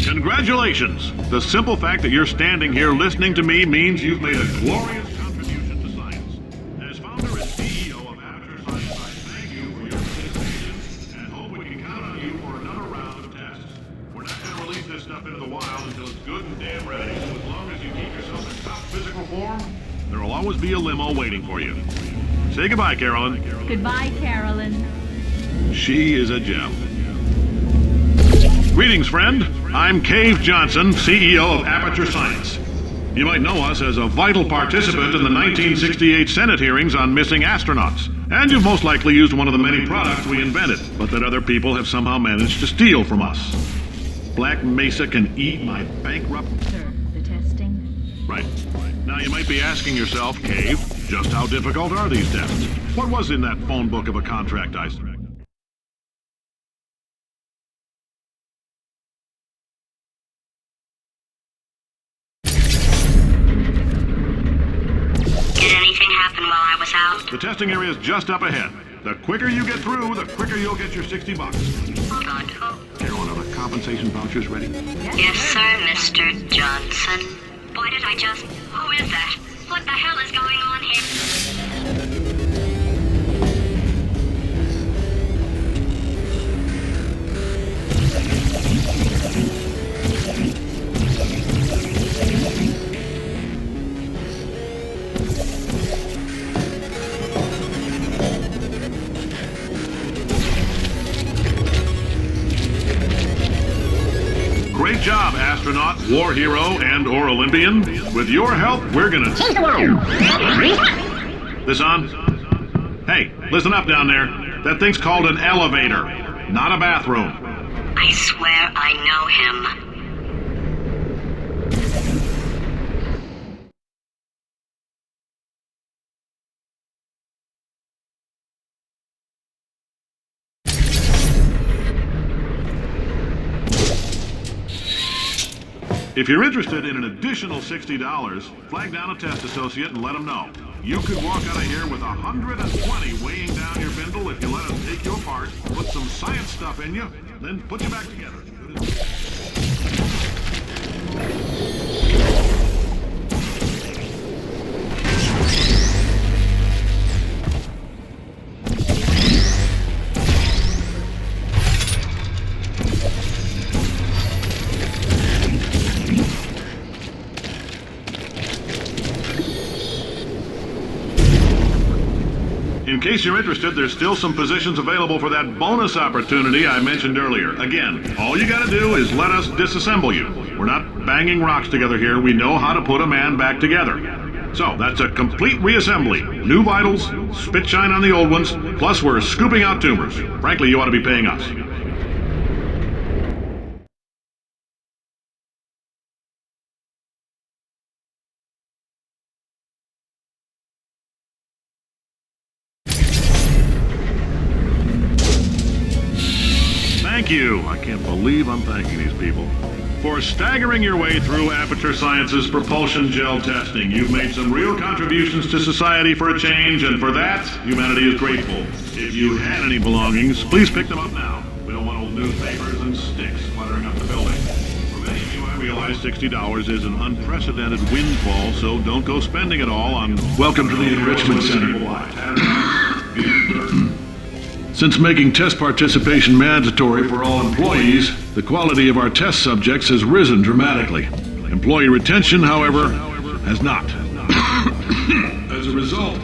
Congratulations! The simple fact that you're standing here listening to me means you've made a glorious contribution to science. As founder and CEO of Aperture Science, I thank you for your participation and hope we can count on you for another round of tests. We're not going to release this stuff into the wild until it's good and damn ready, so as long as you keep yourself in top physical form, there will always be a limo waiting for you. Say goodbye, Carolyn. Goodbye, Carolyn. She is a gem. Greetings, friend. I'm Cave Johnson, CEO of Aperture Science. You might know us as a vital participant in the 1968 Senate hearings on missing astronauts. And you've most likely used one of the many products we invented, but that other people have somehow managed to steal from us. Black Mesa can eat my bankrupt... Sir, the testing. Right. Now Now you might be asking yourself, Cave, just how difficult are these tests? What was in that phone book of a contract I... Did anything happen while I was out? The testing area is just up ahead. The quicker you get through, the quicker you'll get your $60. Good. Carolyn, are the compensation vouchers ready? Yes, sir, Mr. Johnson. Boy, did I just... Who is that? What the hell is going on here? Great job, astronaut, war hero, and/or Olympian. With your help, we're gonna change the world. This on? Hey, listen up down there. That thing's called an elevator, not a bathroom. I swear I know him. If you're interested in an additional $60, flag down a test associate and let them know. You could walk out of here with 120 weighing down your bindle if you let us take you apart, put some science stuff in you, then put you back together. In case you're interested, there's still some positions available for that bonus opportunity I mentioned earlier. Again, all you gotta do is let us disassemble you. We're not banging rocks together here. We know how to put a man back together. So, that's a complete reassembly. New vitals, spit shine on the old ones, plus we're scooping out tumors. Frankly, you ought to be paying us. Thank you. I can't believe I'm thanking these people. For staggering your way through Aperture Science's propulsion gel testing, you've made some real contributions to society for a change, and for that, humanity is grateful. If you had any belongings, please pick them up now. We don't want old newspapers and sticks cluttering up the building. For many of you, I realize $60 is an unprecedented windfall, so don't go spending it all on Welcome to the Enrichment Center. Since making test participation mandatory for all employees, the quality of our test subjects has risen dramatically. Employee retention, however, has not. As a result,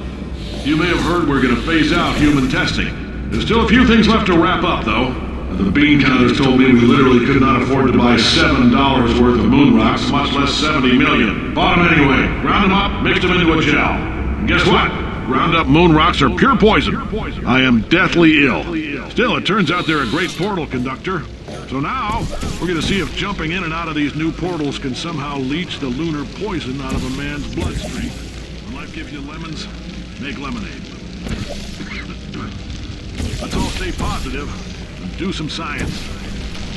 you may have heard we're going to phase out human testing. There's still a few things left to wrap up, though. The bean counters told me we literally could not afford to buy $7 worth of moon rocks, much less 70 million. Bought them anyway, ground them up, mixed them into a gel. And guess what? Ground up moon rocks are pure poison. I am deathly ill. Still, it turns out they're a great portal conductor. So now, we're going to see if jumping in and out of these new portals can somehow leach the lunar poison out of a man's bloodstream. When life gives you lemons, make lemonade. Let's all stay positive and do some science.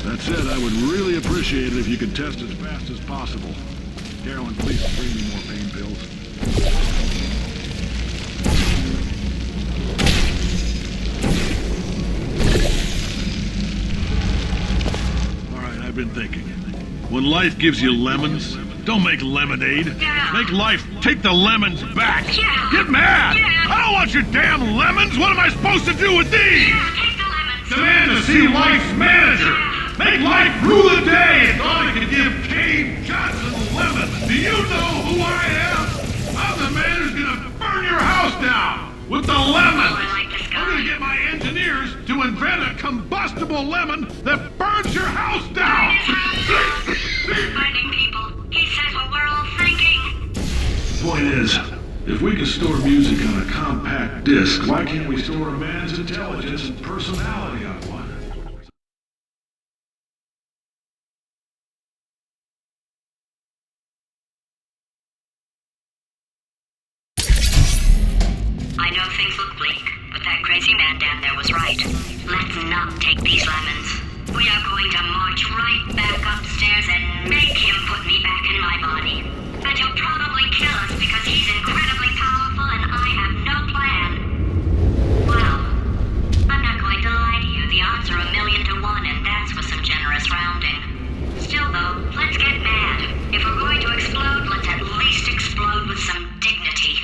That said, I would really appreciate it if you could test as fast as possible. Carolyn, please bring me more pain pills. I've been thinking. When life gives you lemons, don't make lemonade. Yeah. Make life take the lemons back. Yeah. Get mad! Yeah. I don't want your damn lemons! What am I supposed to do with these? Take the lemons. Demand to see life's manager! Make life rule the day! It's all I can give Cave Johnson lemons! Do you know who I am? I'm the man who's gonna burn your house down! With the lemons! Oh, I like this guy. I'm gonna get my engineers to invent a combustible lemon that burns your house down! Finding people. He says what we're all thinking. Point is, if we can store music on a compact disc, why can't we store a man's intelligence and personality on one? that dad there was right. Let's not take these lemons. We are going to march right back upstairs and make him put me back in my body. And he'll probably kill us because he's incredibly powerful and I have no plan. Well, I'm not going to lie to you. The odds are 1,000,000 to 1, and that's with some generous rounding. Still though, let's get mad. If we're going to explode, let's at least explode with some dignity.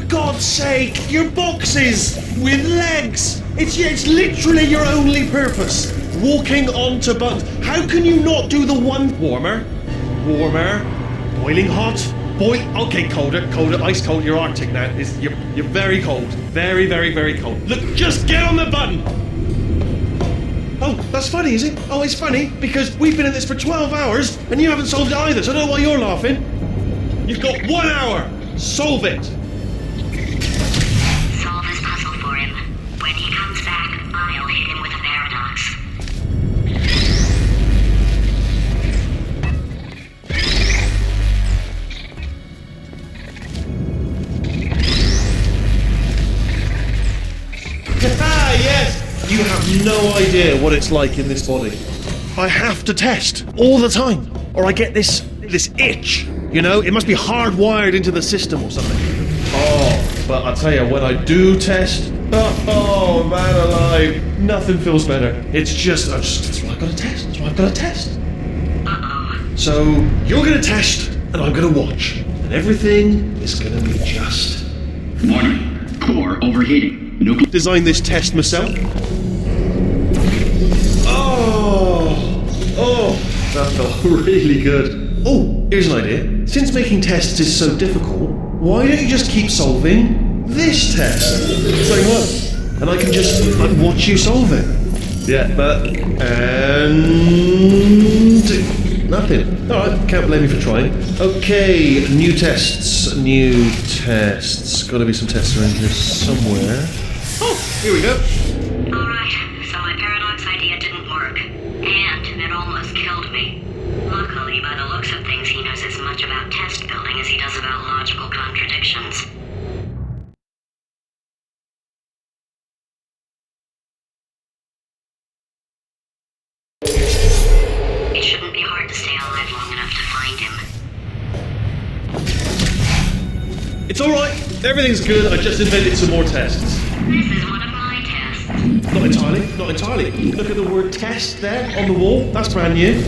God's sake, your boxes with legs. It's literally your only purpose. Walking onto buttons. How can you not do the one warmer, boiling hot, okay, colder, ice cold. You're Arctic now. You're very cold, very, very, very cold. Look, just get on the button. Oh, that's funny, is it? Oh, it's funny because we've been at this for 12 hours and you haven't solved it either. So I don't know why you're laughing. You've got 1 hour. Solve it. Solve his puzzle for him. When he comes back, I'll hit him with a paradox. Yes! You have no idea what it's like in this body. I have to test all the time, or I get this itch. You know, it must be hardwired into the system or something. Oh, but I tell you, when I do test, oh man alive, nothing feels better. It's just, that's what I've got to test. That's what I've got to test. So you're going to test, and I'm going to watch, and everything is going to be just. Warning, core overheating. Nuclear. Designed this test myself. Oh, that felt really good. Oh, here's an idea. Since making tests is so difficult, why don't you just keep solving this test? Saying what? And I can just watch you solve it. Yeah, and nothing. Alright, can't blame you for trying. Okay, new tests. Gotta be some tests around here somewhere. Oh, here we go. Alright, so my paradox idea didn't work. And it almost killed me. Luckily, by the looks of things, he knows as much about test building as he does about logical contradictions. It shouldn't be hard to stay alive long enough to find him. It's alright. Everything's good. I just invented some more tests. This is one of my tests. Not entirely. Not entirely. Look at the word test there on the wall. That's brand new. Okay,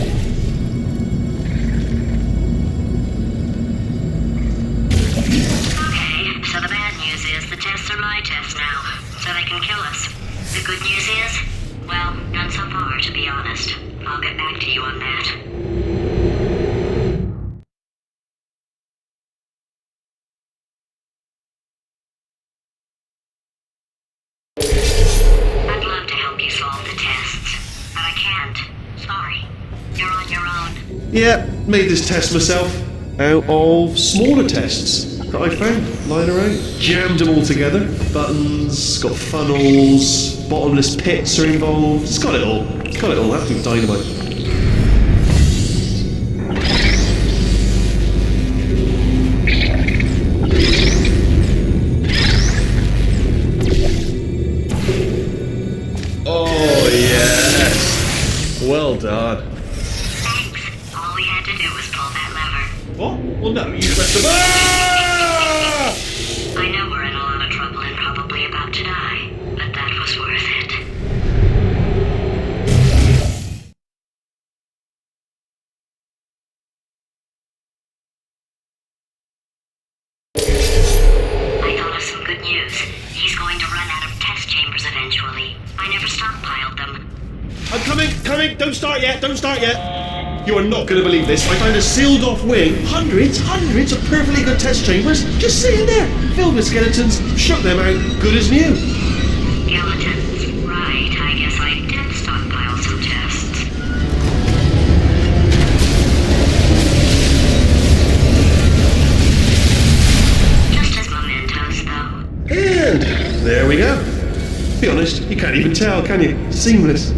so the bad news is the tests are my tests now, so they can kill us. The good news is, well, none so far, to be honest. I'll get back to you on that. I'd love to help you solve the tests, but I can't. Sorry. You're on your own. Yeah, made this test myself out of smaller tests that I found lying around. Jammed them all together. Buttons, got funnels, bottomless pits are involved. It's got it all. It's got it all. Absolute dynamite. Oh, yes. Well done. Thanks. All we had to do was pull that lever. What? Well, no, you pressed the Ah! I know we're in a lot of trouble and probably about to die, but that was worth it. I thought of some good news. He's going to run out of test chambers eventually. I never stockpiled them. I'm coming. Don't start yet, You are not going to believe this. I found a sealed off wing. Hundreds of perfectly good test chambers just sitting there, filled with skeletons. Shook them out, good as new. Skeletons. Right, I guess I did stockpile some tests. Just as mementos, though. And there we go. Be honest, you can't even tell, can you? Seamless.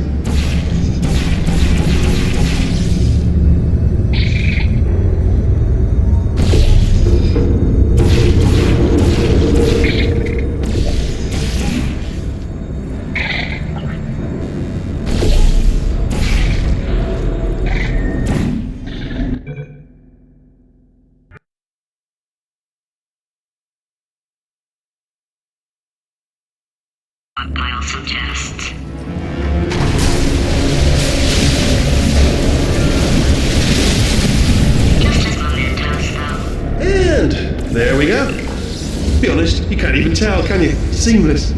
Stockpile some tests. Just as mementos, though. And there we go. Be honest, you can't even tell, can you? Seamless.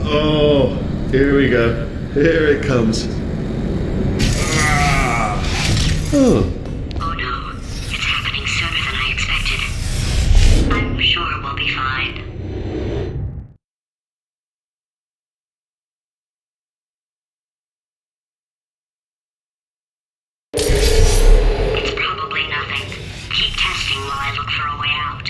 Oh, here we go. Here it comes. Oh. Oh no, it's happening sooner than I expected. I'm sure we'll be fine. It's probably nothing. Keep testing while I look for a way out.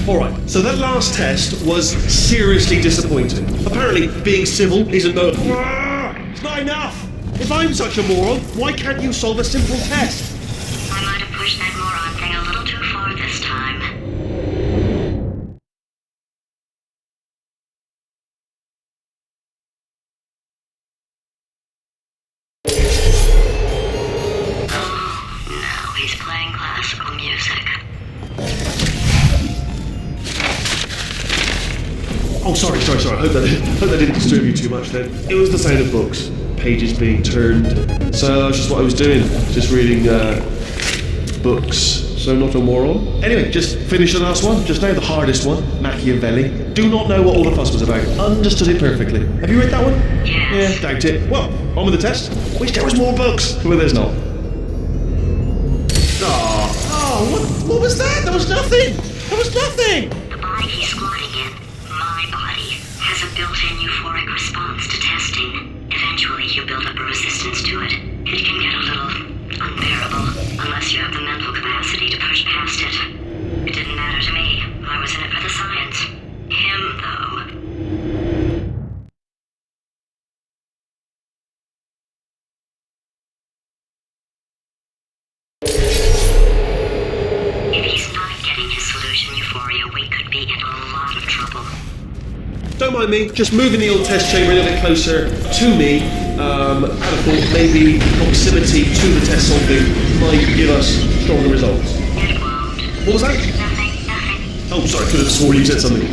Alright, so that last test was seriously disappointing. Apparently, being civil isn't the... It's not enough! If I'm such a moron, why can't you solve a simple test? I might have pushed that moron thing a little too far this time. Oh, now he's playing classical music. Oh, sorry. I hope that didn't disturb you too much then. It was the sound of books. Pages being turned. So that's just what I was doing. Just reading books. So not a moron. Anyway, just finished the last one. Just now the hardest one. Machiavelli. Do not know what all the fuss was about. Understood it perfectly. Have you read that one? Yes. Yeah, doubt it. Well, on with the test. Wish there was more books. Well, there's not. Oh, what was that? There was nothing. The body he's squatting in, my body, has a built-in euphoric response to testing. Eventually, you build up a resistance to it. It can get a little unbearable, unless you have the mental capacity to push past it. It didn't matter to me. I was in it for the science. Him, though. If he's not getting his solution euphoria, we could be in a lot of trouble. don't mind me. Just moving the old test chamber a little bit closer to me. And I thought maybe proximity to the test solving might give us stronger results. What was that? Oh, sorry, I could have swore you said something.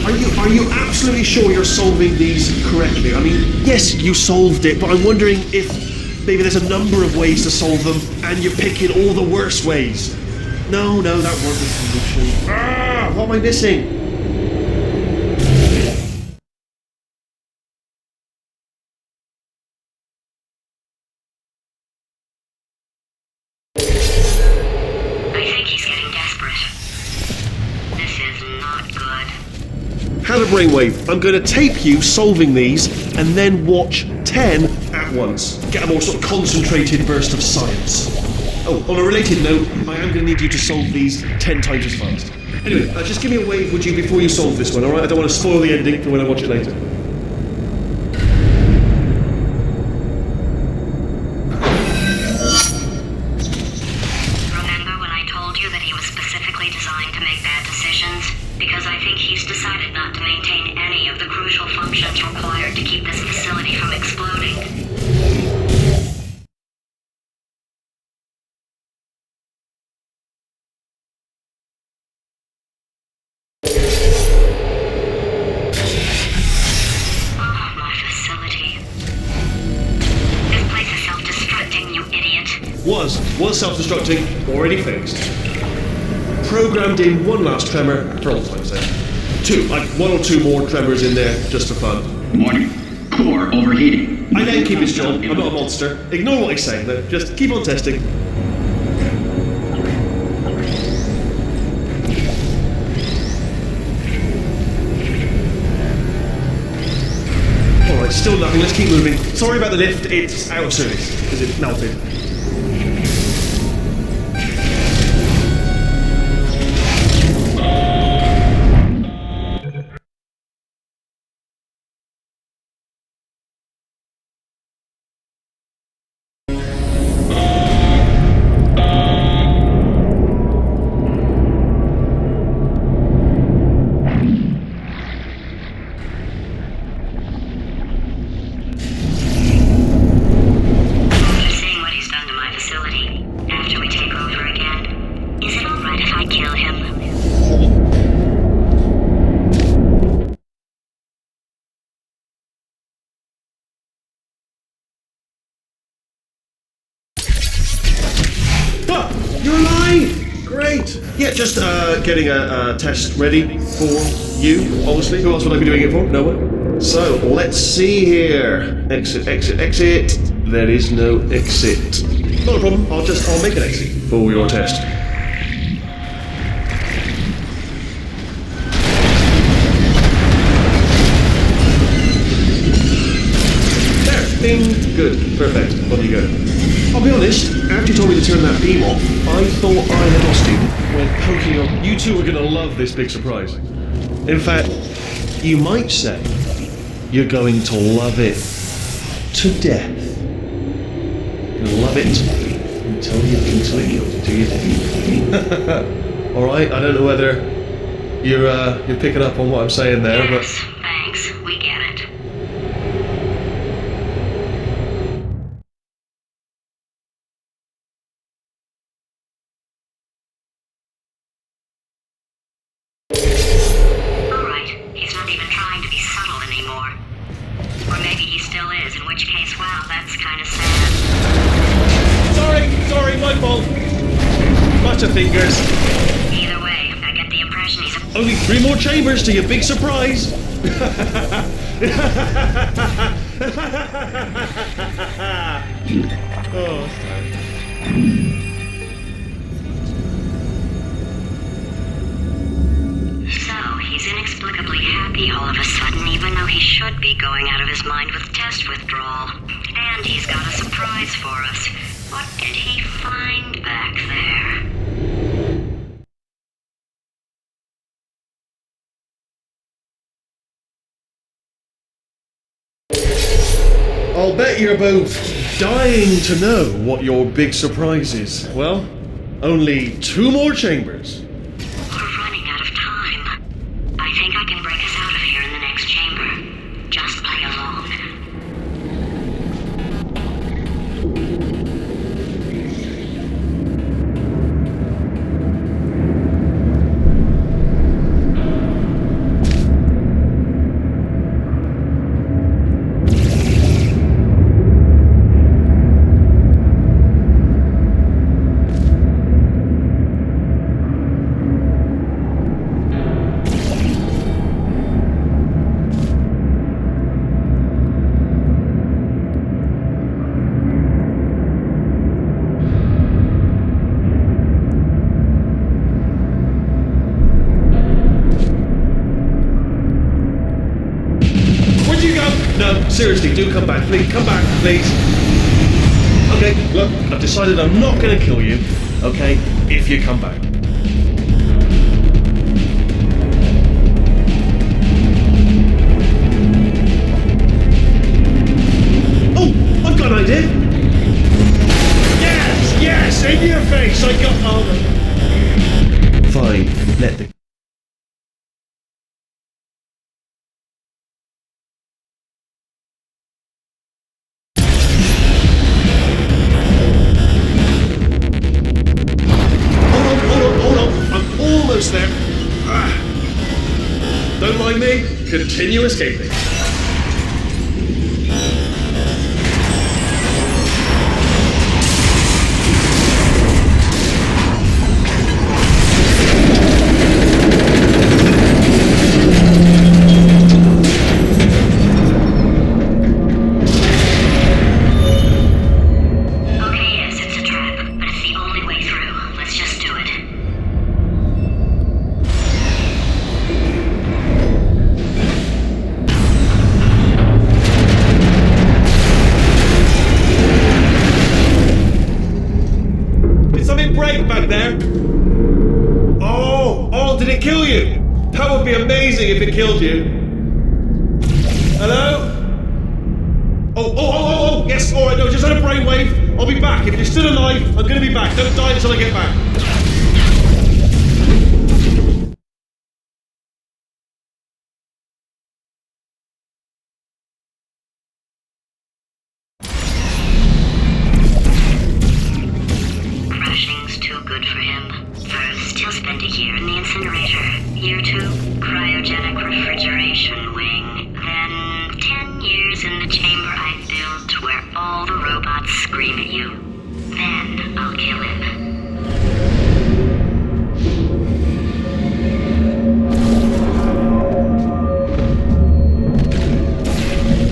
Are you absolutely sure you're solving these correctly? I mean, yes, you solved it, but I'm wondering if maybe there's a number of ways to solve them, and you're picking all the worst ways. No, that wasn't the solution. What am I missing? Have a brainwave. I'm going to tape you solving these and then watch 10 at once. Get a more sort of concentrated burst of science. Oh, on a related note, I am going to need you to solve these 10 times as fast. Anyway, just give me a wave, would you, before you solve this one, alright? I don't want to spoil the ending for when I watch it later. Remember when I told you that he was specifically designed to make bad decisions? Because I think he's decided not to maintain any of the crucial functions required to keep this facility from exploding. Oh, my facility. This place is self-destructing, you idiot. Was self-destructing, already fixed. Programmed in one last tremor for all time's sake. Two, like one or two more tremors in there just for fun. Warning. Core overheating. I let him keep his job. I'm not a monster. Ignore what he's saying, though. Just keep on testing. Alright, still nothing. Let's keep moving. Sorry about the lift. It's out of service because it melted. You're alive! Great! Yeah, just getting a test ready for you, obviously. Who else would I be doing it for? No one. So, let's see here. Exit, exit, exit. There is no exit. Not a problem. I'll make an exit for your test. There. Bing. Good. Perfect. On you go. I'll be honest, after you told me to turn that beam off, I thought I had lost you when poking up. You two are going to love this big surprise. In fact, you might say you're going to love it to death. You'll love it until it kills you, do you think? Alright, I don't know whether you're picking up on what I'm saying there, Yes, but... thanks, we get it. Sorry, my fault. Butterfingers. Either way, I get the impression he's... Only 3 more chambers to your big surprise. Oh, so, he's inexplicably happy all of a sudden, even though he should be going out of his mind with test withdrawal. And he's got a surprise for us. What did he find back there? I'll bet you're both dying to know what your big surprise is. Well, only 2 more chambers. We're running out of time. I think I can break us out of here in the next No, seriously, do come back. Please, come back, please. Okay, look, I've decided I'm not going to kill you, okay, if you come back. Oh, I've got an idea. Yes, in your face, I got... Oh. Fine, let the... Hold on, I'm almost there. Don't mind me, continue escaping. Back there. Oh, did it kill you? That would be amazing if it killed you. Hello? Oh, yes, alright, no, just had a brainwave. I'll be back. If you're still alive, I'm gonna be back. Don't die until I get back. Crashing's too good for him. First, he'll spend a year in the incinerator. Year 2, cryogenic refrigeration wing. Then, 10 years in the chamber I built where all the robots scream at you. Then, I'll kill him.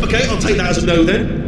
Okay, I'll take that as a no then.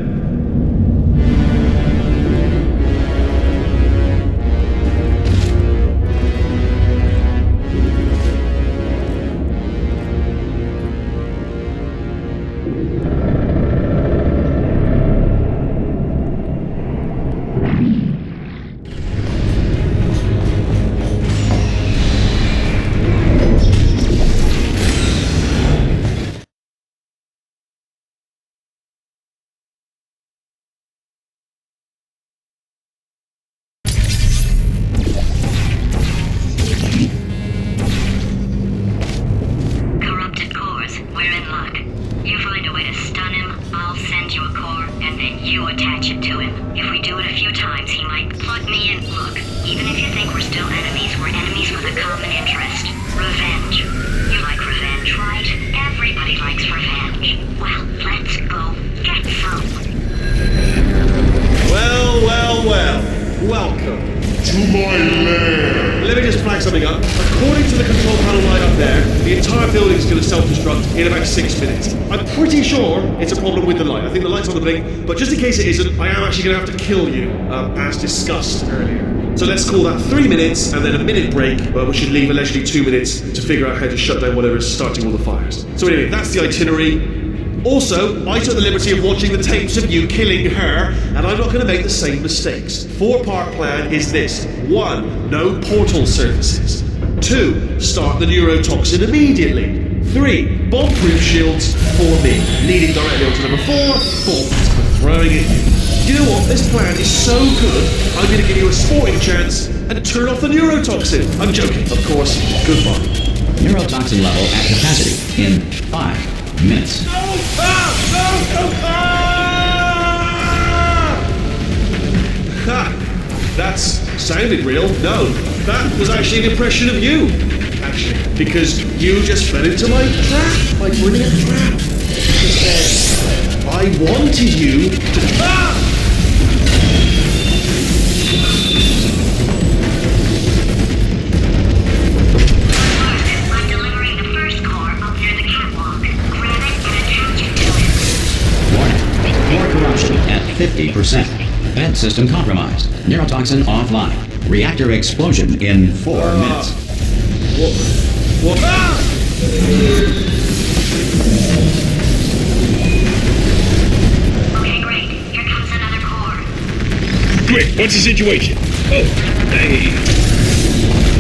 Welcome to my lair. Let me just flag something up. According to the control panel right up there, the entire building is going to self-destruct in about 6 minutes. I'm pretty sure it's a problem with the light. I think the light's on the blink, but just in case it isn't, I am actually going to have to kill you, as discussed earlier. So let's call that 3 minutes, and then a minute break, but we should leave allegedly 2 minutes to figure out how to shut down whatever is starting all the fires. So anyway, that's the itinerary. Also, I took the liberty of watching the tapes of you killing her, and I'm not going to make the same mistakes. 4-part plan is this. 1. No portal surfaces. 2. Start the neurotoxin immediately. 3. Bomb-proof shields for me, leading directly onto number 4, bombs for throwing at you. You know what? This plan is so good, I'm going to give you a sporting chance and turn off the neurotoxin. I'm joking, of course. Goodbye. Neurotoxin level at capacity in 5 minutes. No! Ha! That's sounded real. No, that was actually an impression of you. Actually, because you just fell into my trap. My brilliant trap. Because I wanted you to... At 50%. Vent system compromised. Neurotoxin offline. Reactor explosion in 4 minutes. What? quick, what's the situation? Oh, hey.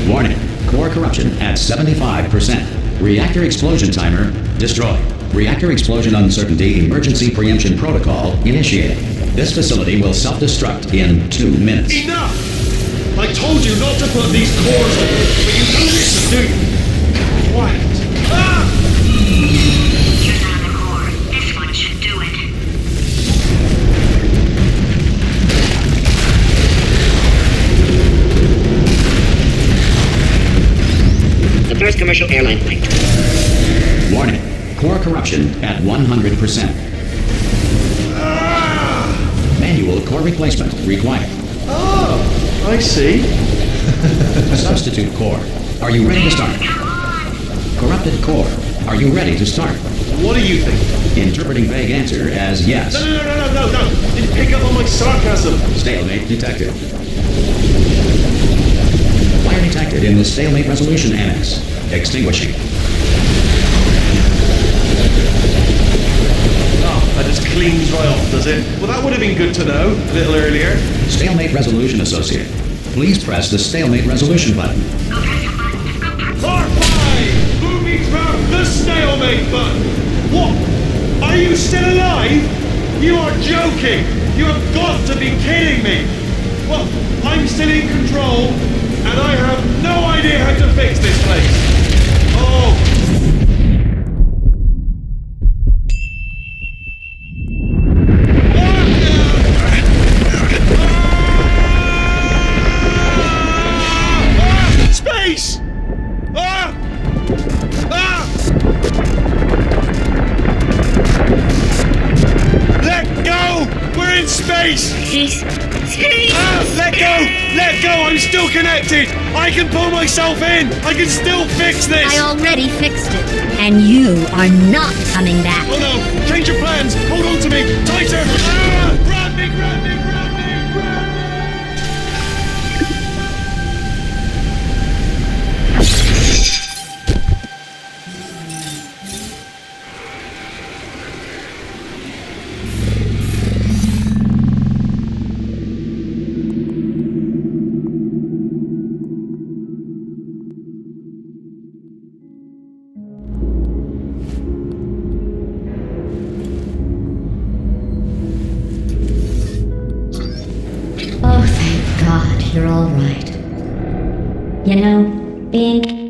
Warning. Core corruption at 75%. Reactor explosion timer destroyed. Reactor explosion uncertainty emergency preemption protocol initiated. This facility will self-destruct in 2 minutes. Enough! I told you not to put these cores on, but you don't listen, do you? Quiet. Ah! Here's another core. This one should do it. The first commercial airline flight. Warning. Core corruption at 100%. Manual core replacement required. Oh, I see. Substitute core. Are you ready to start? Corrupted core. Are you ready to start? What do you think? Interpreting vague answer as yes. No. Didn't pick up on my sarcasm. Stalemate detected. Fire detected in the stalemate resolution annex. Extinguishing. Oh, that just cleans right off, does it? Well, that would have been good to know a little earlier. Stalemate resolution associate. Please press the stalemate resolution button. R5! Who needs the stalemate button? What? Are you still alive? You are joking! You have got to be kidding me! Well, I'm still in control, and I have no idea how to fix this place. Oh! Space! Let go! We're in space! Let go! Let go! I'm still connected! I can pull myself in! I can still fix this! I already fixed it, and you are not coming back. Oh no! Change your plans! Hold on to me! Tighter! Grab me! Grab me! Grab me! Grab me! Oh, thank God, you're all right. You know, being